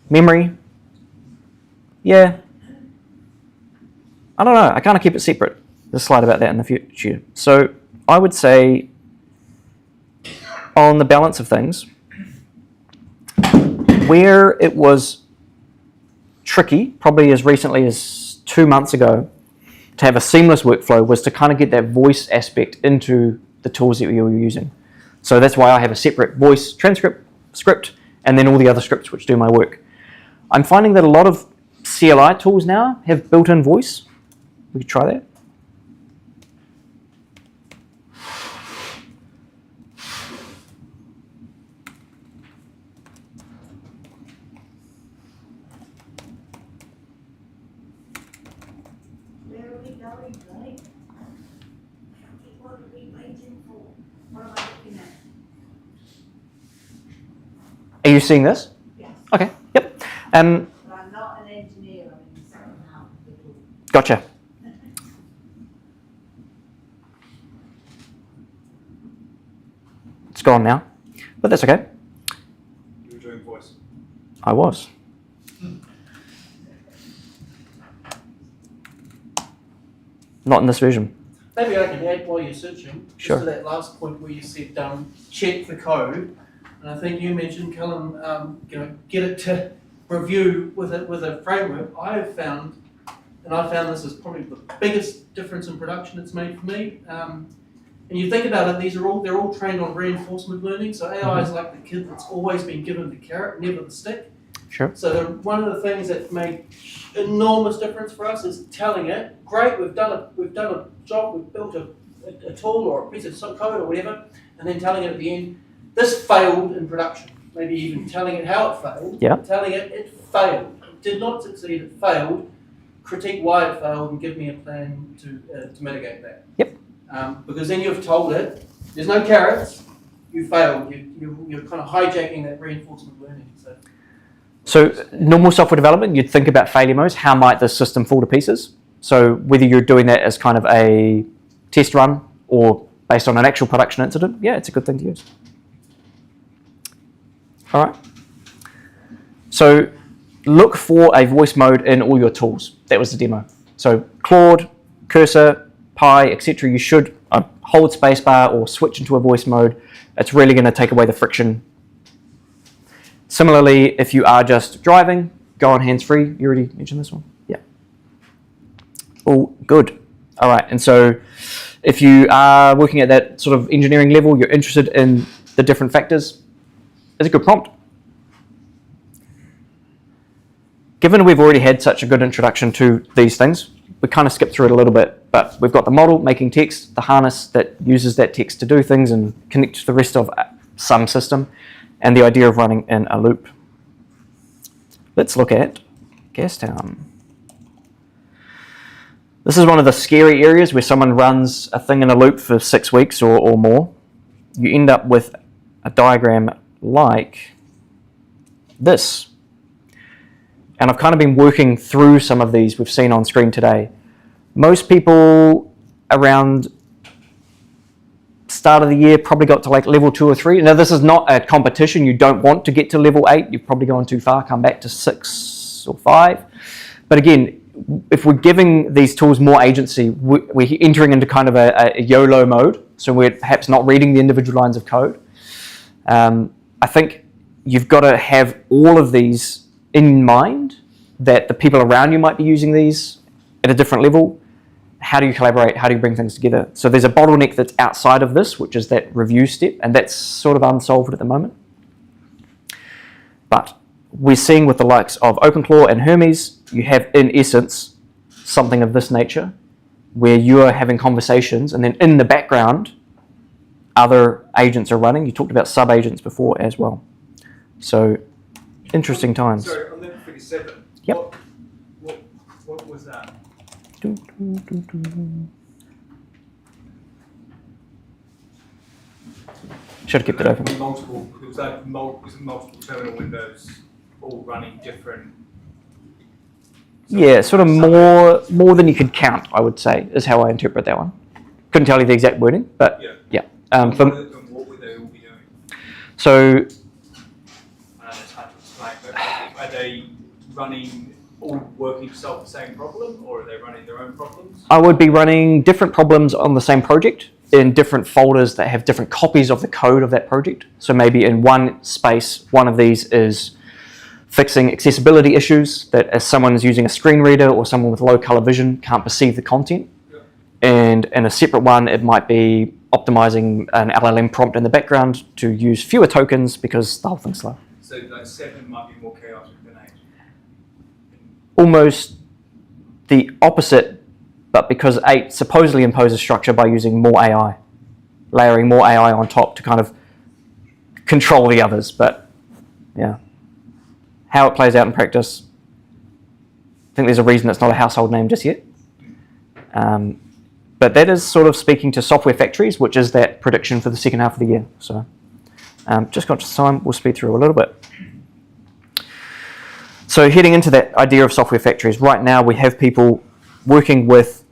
Memory, yeah. I don't know, I kind of keep it separate. There's a slide about that in the future. So I would say on the balance of things, where it was tricky, probably as recently as 2 months ago, to have a seamless workflow was to kind of get that voice aspect into the tools that you were using. So that's why I have a separate voice transcript script and then all the other scripts which do my work. I'm finding that a lot of CLI tools now have built-in voice. We could try that. going, Blake? What are we waiting for? What am I looking at? Are you seeing this? Yes. Okay. Yep. But I'm not an engineer, I'm in the second half of the book. Gotcha. It's gone now, but that's okay. You were doing voice. I was. Not in this version. Maybe I can add while you're searching, Sure. just to that last point where you said check the code, and I think you mentioned, Caelan, get it to review with a framework. I have found, and I found this is probably the biggest difference in production it's made for me. And you think about it, they're all trained on reinforcement learning. So AI is like the kid that's always been given the carrot, never the stick. Sure. So one of the things that made enormous difference for us is telling it, great, we've done a job, we've built a tool or a piece of code or whatever, and then telling it at the end, this failed in production. Maybe even telling it how it failed. Yeah. Telling it failed. It did not succeed, it failed. Critique why it failed and give me a plan to mitigate that. Yep. Because then you've told it, there's no carrots, you failed. You're kind of hijacking that reinforcement learning. So normal software development, you'd think about failure modes. How might the system fall to pieces? So whether you're doing that as kind of a test run or based on an actual production incident, yeah, it's a good thing to use. All right. So look for a voice mode in all your tools. That was the demo. So Claude, Cursor, Pi, etc. You should hold spacebar or switch into a voice mode. It's really going to take away the friction. Similarly, if you are just driving, go on hands-free. You already mentioned this one? Yeah. All good. All right, and so if you are working at that sort of engineering level, you're interested in the different factors, it's a good prompt. Given we've already had such a good introduction to these things, we kind of skipped through it a little bit, but we've got the model making text, the harness that uses that text to do things and connect to the rest of some system, and the idea of running in a loop. Let's look at Gastown. This is one of the scary areas where someone runs a thing in a loop for 6 weeks or more. You end up with a diagram like this. And I've kind of been working through some of these we've seen on screen today. Most people around start of the year probably got to like level 2 or 3. Now this is not a competition. You don't want to get to level 8. You've probably gone too far. Come back to 6 or 5. But again, if we're giving these tools more agency, we're entering into kind of a YOLO mode. So we're perhaps not reading the individual lines of code. I think you've got to have all of these in mind, that the people around you might be using these at a different level. How do you collaborate? How do you bring things together? So there's a bottleneck that's outside of this, which is that review step, and that's sort of unsolved at the moment. But we're seeing with the likes of OpenClaw and Hermes, you have in essence something of this nature, where you are having conversations, and then in the background, other agents are running. You talked about sub-agents before as well. So interesting times. Sorry, on level 37. Yep. What was that? Should have kept it open. It was like multiple terminal windows all running different. Yeah, sort of more than you could count, I would say, is how I interpret that one. Couldn't tell you the exact wording, but yeah. What would they all be doing? So I know it's hard to explain, but are they running, all working to solve the same problem, or are they running their own problems? I would be running different problems on the same project in different folders that have different copies of the code of that project. So maybe in one space, one of these is fixing accessibility issues that as someone is using a screen reader or someone with low color vision can't perceive the content. Yep. And in a separate one, it might be optimizing an LLM prompt in the background to use fewer tokens because the whole thing's slow. So like 7 might be more chaotic than 8. Almost the opposite, but because 8 supposedly imposes structure by using more AI, layering more AI on top to kind of control the others. But yeah, how it plays out in practice, I think there's a reason it's not a household name just yet. But that is sort of speaking to software factories, which is that prediction for the second half of the year. So just conscious of time, we'll speed through a little bit. So heading into that idea of software factories, right now we have people working with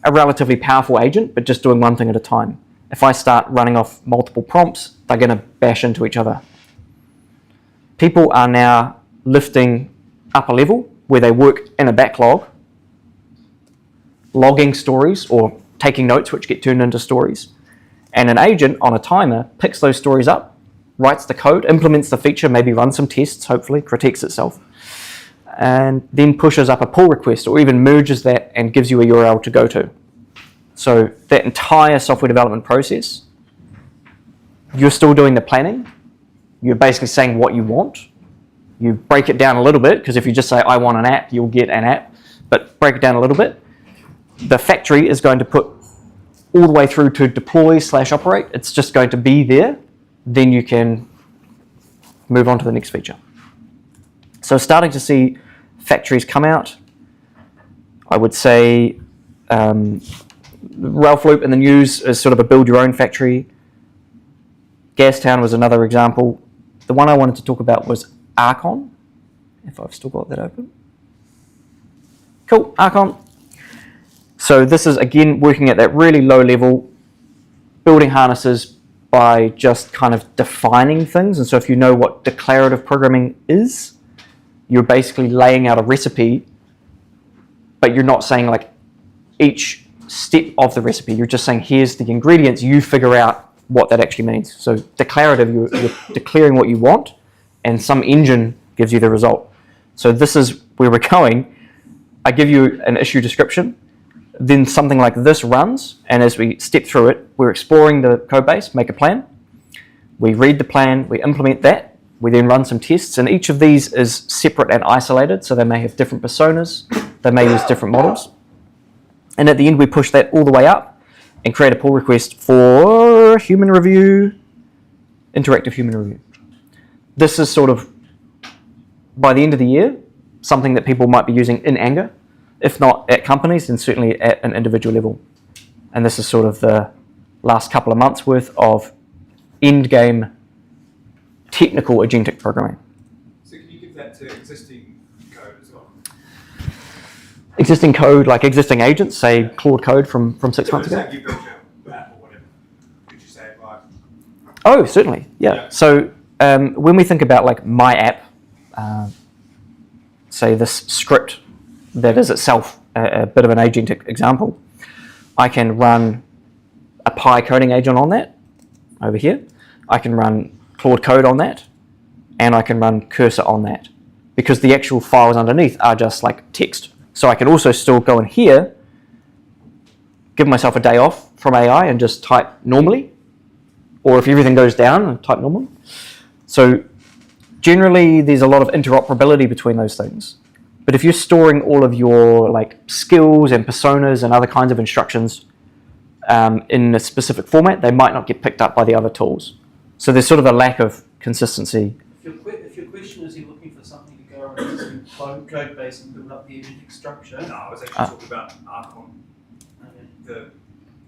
a relatively powerful agent, but just doing one thing at a time. If I start running off multiple prompts, they're going to bash into each other. People are now lifting up a level where they work in a backlog, logging stories or taking notes which get turned into stories. And an agent on a timer picks those stories up, writes the code, implements the feature, maybe runs some tests, hopefully, critiques itself, and then pushes up a pull request or even merges that and gives you a URL to go to. So that entire software development process, you're still doing the planning. You're basically saying what you want. You break it down a little bit, because if you just say, I want an app, you'll get an app, but break it down a little bit. The factory is going to put all the way through to deploy/operate. It's just going to be there. Then you can move on to the next feature. So starting to see factories come out. I would say Ralph Loop in the news is sort of a build your own factory. Gastown was another example. The one I wanted to talk about was Archon, if I've still got that open. Cool, Archon. So this is, again, working at that really low level, building harnesses by just kind of defining things. And so if you know what declarative programming is, you're basically laying out a recipe, but you're not saying like each step of the recipe. You're just saying, here's the ingredients, you figure out what that actually means. So declarative, you're declaring what you want, and some engine gives you the result. So this is where we're going. I give you an issue description, then something like this runs, and as we step through it, we're exploring the code base, make a plan. We read the plan, we implement that, we then run some tests, and each of these is separate and isolated, so they may have different personas, they may use different models. And at the end, we push that all the way up and create a pull request for human review, interactive human review. This is sort of, by the end of the year, something that people might be using in anger. If not at companies, then certainly at an individual level. And this is sort of the last couple of months worth of end game technical agentic programming. So can you give that to existing code as well? Existing code, like existing agents, say Claude Code from 6 months ago? You built your app or whatever. Could you say it like? Oh, certainly, yeah. So when we think about like my app, say this script that is itself a bit of an agentic example, I can run a Pi coding agent on that over here. I can run Claude Code on that, and I can run Cursor on that, because the actual files underneath are just like text. So I can also still go in here, give myself a day off from AI and just type normally, or if everything goes down, type normally. So generally there's a lot of interoperability between those things. But if you're storing all of your like skills and personas and other kinds of instructions in a specific format, they might not get picked up by the other tools. So there's sort of a lack of consistency. If your question is you're looking for something to go into some code base and build up the agentic structure, No, I was actually talking about Archon.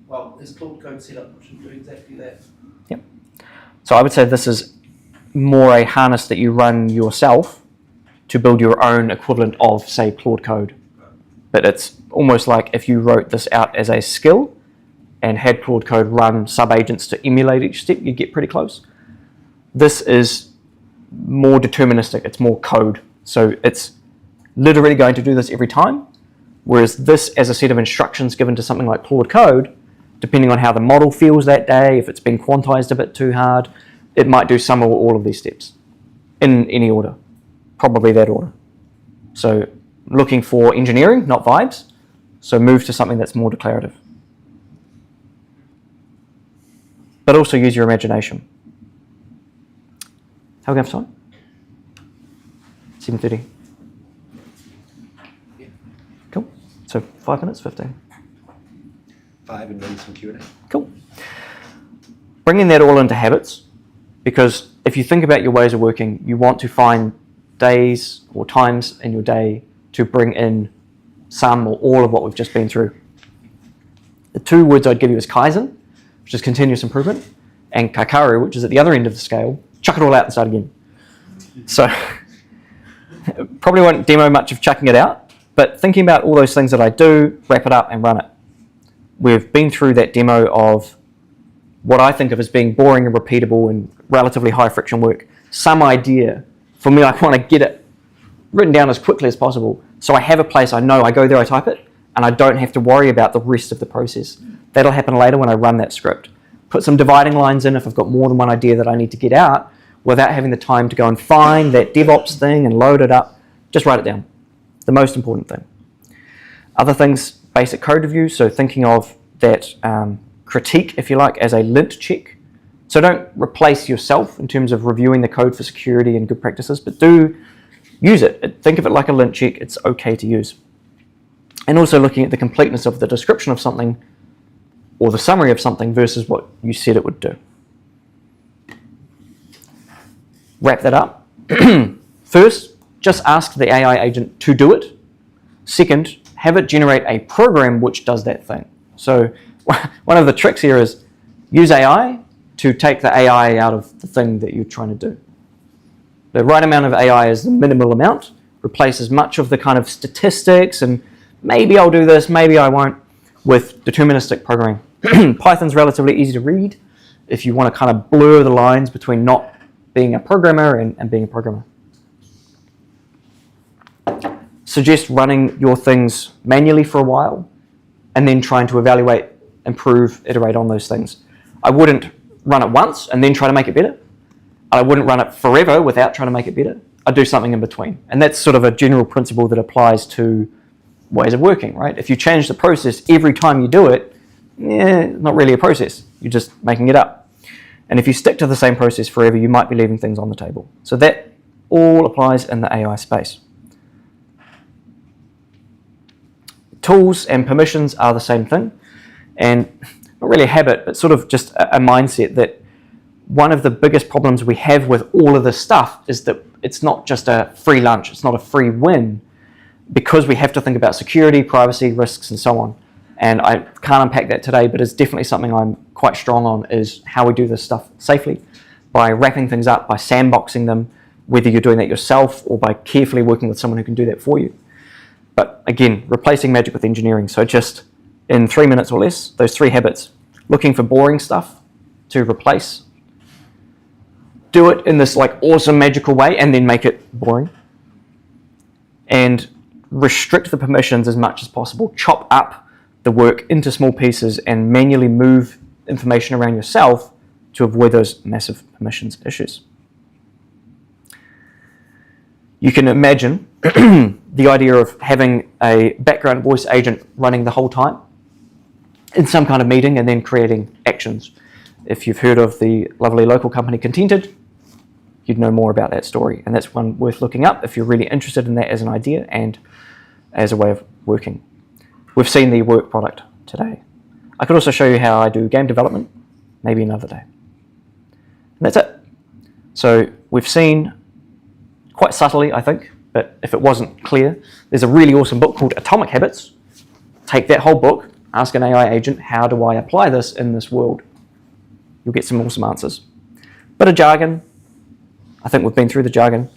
well, there's Claude Code set up which will do exactly that. Yep. So I would say this is more a harness that you run yourself to build your own equivalent of, say, Claude Code. But it's almost like if you wrote this out as a skill and had Claude Code run sub-agents to emulate each step, you'd get pretty close. This is more deterministic, it's more code. So it's literally going to do this every time, whereas this as a set of instructions given to something like Claude Code, depending on how the model feels that day, if it's been quantized a bit too hard, it might do some or all of these steps in any order. Probably that order. So looking for engineering, not vibes. So move to something that's more declarative. But also use your imagination. How are we going for time? 7:30. Cool. So 5 minutes, 15. 5 and then some Q&A. Cool. Bringing that all into habits, because if you think about your ways of working, you want to find days or times in your day to bring in some or all of what we've just been through. The two words I'd give you is Kaizen, which is continuous improvement, and Kakaru, which is at the other end of the scale. Chuck it all out and start again. So probably won't demo much of chucking it out, but thinking about all those things that I do, wrap it up and run it. We've been through that demo of what I think of as being boring and repeatable and relatively high friction work. Some idea. For me, I want to get it written down as quickly as possible. So I have a place I know, I go there, I type it, and I don't have to worry about the rest of the process. That'll happen later when I run that script. Put some dividing lines in if I've got more than one idea that I need to get out without having the time to go and find that DevOps thing and load it up. Just write it down. The most important thing. Other things, basic code review, so thinking of that critique, if you like, as a lint check. So don't replace yourself in terms of reviewing the code for security and good practices, but do use it. Think of it like a lint check. It's okay to use. And also looking at the completeness of the description of something or the summary of something versus what you said it would do. Wrap that up. First, just ask the AI agent to do it. Second, have it generate a program which does that thing. So one of the tricks here is use AI to take the AI out of the thing that you're trying to do. The right amount of AI is the minimal amount. Replace as much of the kind of statistics and maybe I'll do this, maybe I won't, with deterministic programming. Python's relatively easy to read if you want to kind of blur the lines between not being a programmer and being a programmer. Suggest running your things manually for a while and then trying to evaluate, improve, iterate on those things. I wouldn't run it once and then try to make it better. I wouldn't run it forever without trying to make it better. I'd do something in between. And that's sort of a general principle that applies to ways of working, right? If you change the process every time you do it, not really a process. You're just making it up. And if you stick to the same process forever, you might be leaving things on the table. So that all applies in the AI space. Tools and permissions are the same thing. And not really a habit, but sort of just a mindset that one of the biggest problems we have with all of this stuff is that it's not just a free lunch, it's not a free win, because we have to think about security, privacy, risks, and so on. And I can't unpack that today, but it's definitely something I'm quite strong on, is how we do this stuff safely, by wrapping things up, by sandboxing them, whether you're doing that yourself or by carefully working with someone who can do that for you. But again, replacing magic with engineering. So just in 3 minutes or less, those 3 habits, looking for boring stuff to replace, do it in this like awesome magical way and then make it boring, and restrict the permissions as much as possible. Chop up the work into small pieces and manually move information around yourself to avoid those massive permissions issues. You can imagine the idea of having a background voice agent running the whole time in some kind of meeting and then creating actions. If you've heard of the lovely local company Contented, you'd know more about that story, and that's one worth looking up if you're really interested in that as an idea and as a way of working. We've seen the work product today. I could also show you how I do game development, maybe another day. And that's it. So we've seen, quite subtly I think, but if it wasn't clear, there's a really awesome book called Atomic Habits. Take that whole book, ask an AI agent, how do I apply this in this world? You'll get some awesome answers. Bit of jargon. I think we've been through the jargon.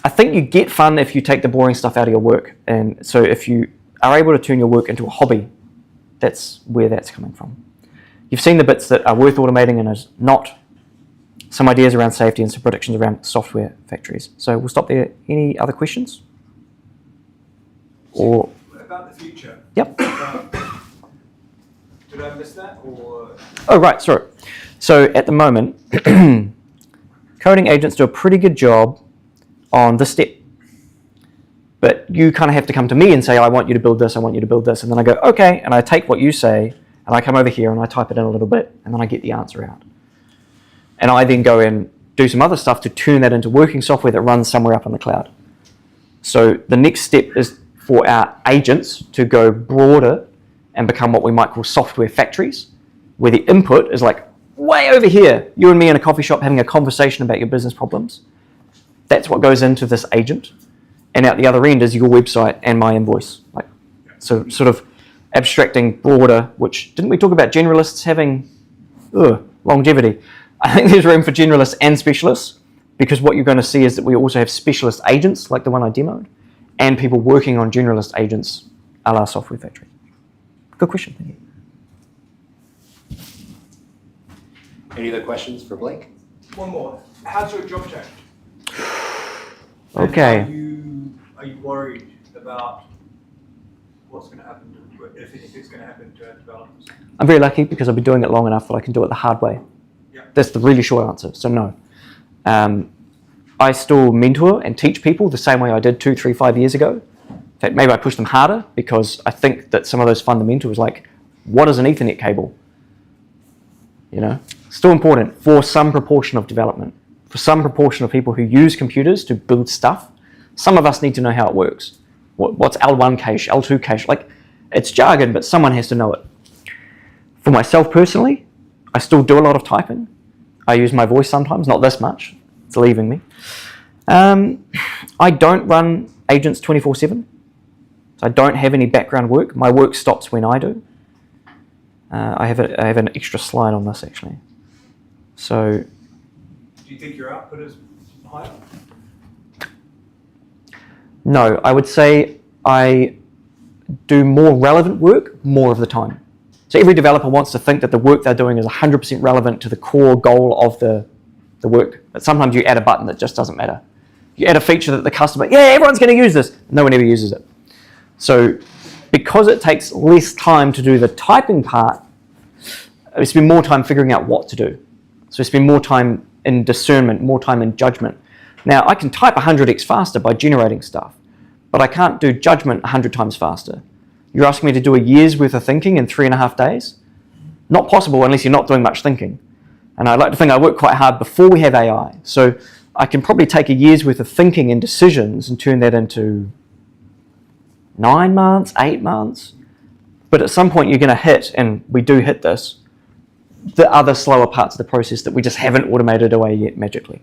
I think you get fun if you take the boring stuff out of your work. And so if you are able to turn your work into a hobby, that's where that's coming from. You've seen the bits that are worth automating and is not. Some ideas around safety and some predictions around software factories. So we'll stop there. Any other questions? Or About the future. Yep. Did I miss that, or? Oh, right, sorry. So at the moment, coding agents do a pretty good job on this step. But you kind of have to come to me and say, I want you to build this, I want you to build this. And then I go, okay, and I take what you say, and I come over here and I type it in a little bit, and then I get the answer out. And I then go and do some other stuff to turn that into working software that runs somewhere up in the cloud. So the next step is for our agents to go broader and become what we might call software factories, where the input is like way over here, you and me in a coffee shop having a conversation about your business problems. That's what goes into this agent. and out the other end is your website and my invoice. Like, so sort of abstracting broader, which, didn't we talk about generalists having longevity? I think there's room for generalists and specialists, because what you're going to see is that we also have specialist agents, like the one I demoed, and people working on generalist agents a la Software Factory. Good question, thank you. Any other questions for Blake? One more. How's your job change? Okay. Are you worried about what's going to happen if it's going to happen to our developers? I'm very lucky because I've been doing it long enough that I can do it the hard way. Yeah. That's the really short answer, so no. I still mentor and teach people the same way I did 2, 3, 5 years ago. In fact, maybe I push them harder because I think that some of those fundamentals, like what is an Ethernet cable? You know, still important for some proportion of development. For some proportion of people who use computers to build stuff, some of us need to know how it works. What's L1 cache, L2 cache? Like, it's jargon, but someone has to know it. For myself personally, I still do a lot of typing. I use my voice sometimes, not this much. It's leaving me. I don't run agents 24/7. So I don't have any background work. My work stops when I do. I have an extra slide on this actually. So, Do you think your output is higher? no, I would say I do more relevant work more of the time. So every developer wants to think that the work they're doing is 100% relevant to the core goal of the work. But sometimes you add a button that just doesn't matter. You add a feature that the customer, yeah, everyone's going to use this. No one ever uses it. So because it takes less time to do the typing part, we spend more time figuring out what to do. So we spend more time in discernment, more time in judgment. Now, I can type 100x faster by generating stuff, but I can't do judgment 100 times faster. You're asking me to do a year's worth of thinking in 3.5 days? Not possible unless you're not doing much thinking. And I like to think I work quite hard before we have AI. So I can probably take a year's worth of thinking and decisions and turn that into 9 months, 8 months. But at some point you're going to hit, and we do hit this, the other slower parts of the process that we just haven't automated away yet magically.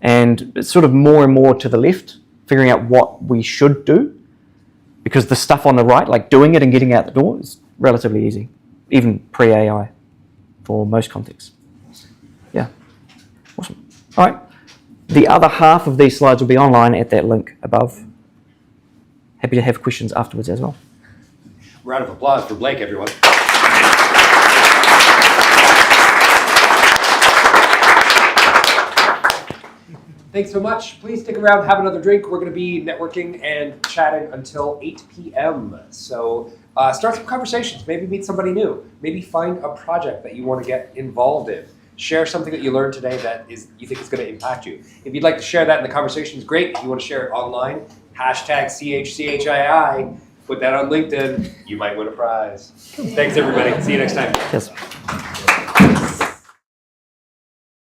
And it's sort of more and more to the left, figuring out what we should do, because the stuff on the right, like doing it and getting out the door, is relatively easy, even pre-AI for most contexts. Yeah, awesome. All right, the other half of these slides will be online at that link above. Happy to have questions afterwards as well. Round of applause for Blake, everyone. Thanks so much. Please stick around, have another drink. We're going to be networking and chatting until 8 p.m. So start some conversations. Maybe meet somebody new. Maybe find a project that you want to get involved in. Share something that you learned today that you think is going to impact you. If you'd like to share that in the conversations, great. If you want to share it online, hashtag CHCHII. Put that on LinkedIn. You might win a prize. Thanks, everybody. See you next time. Yes.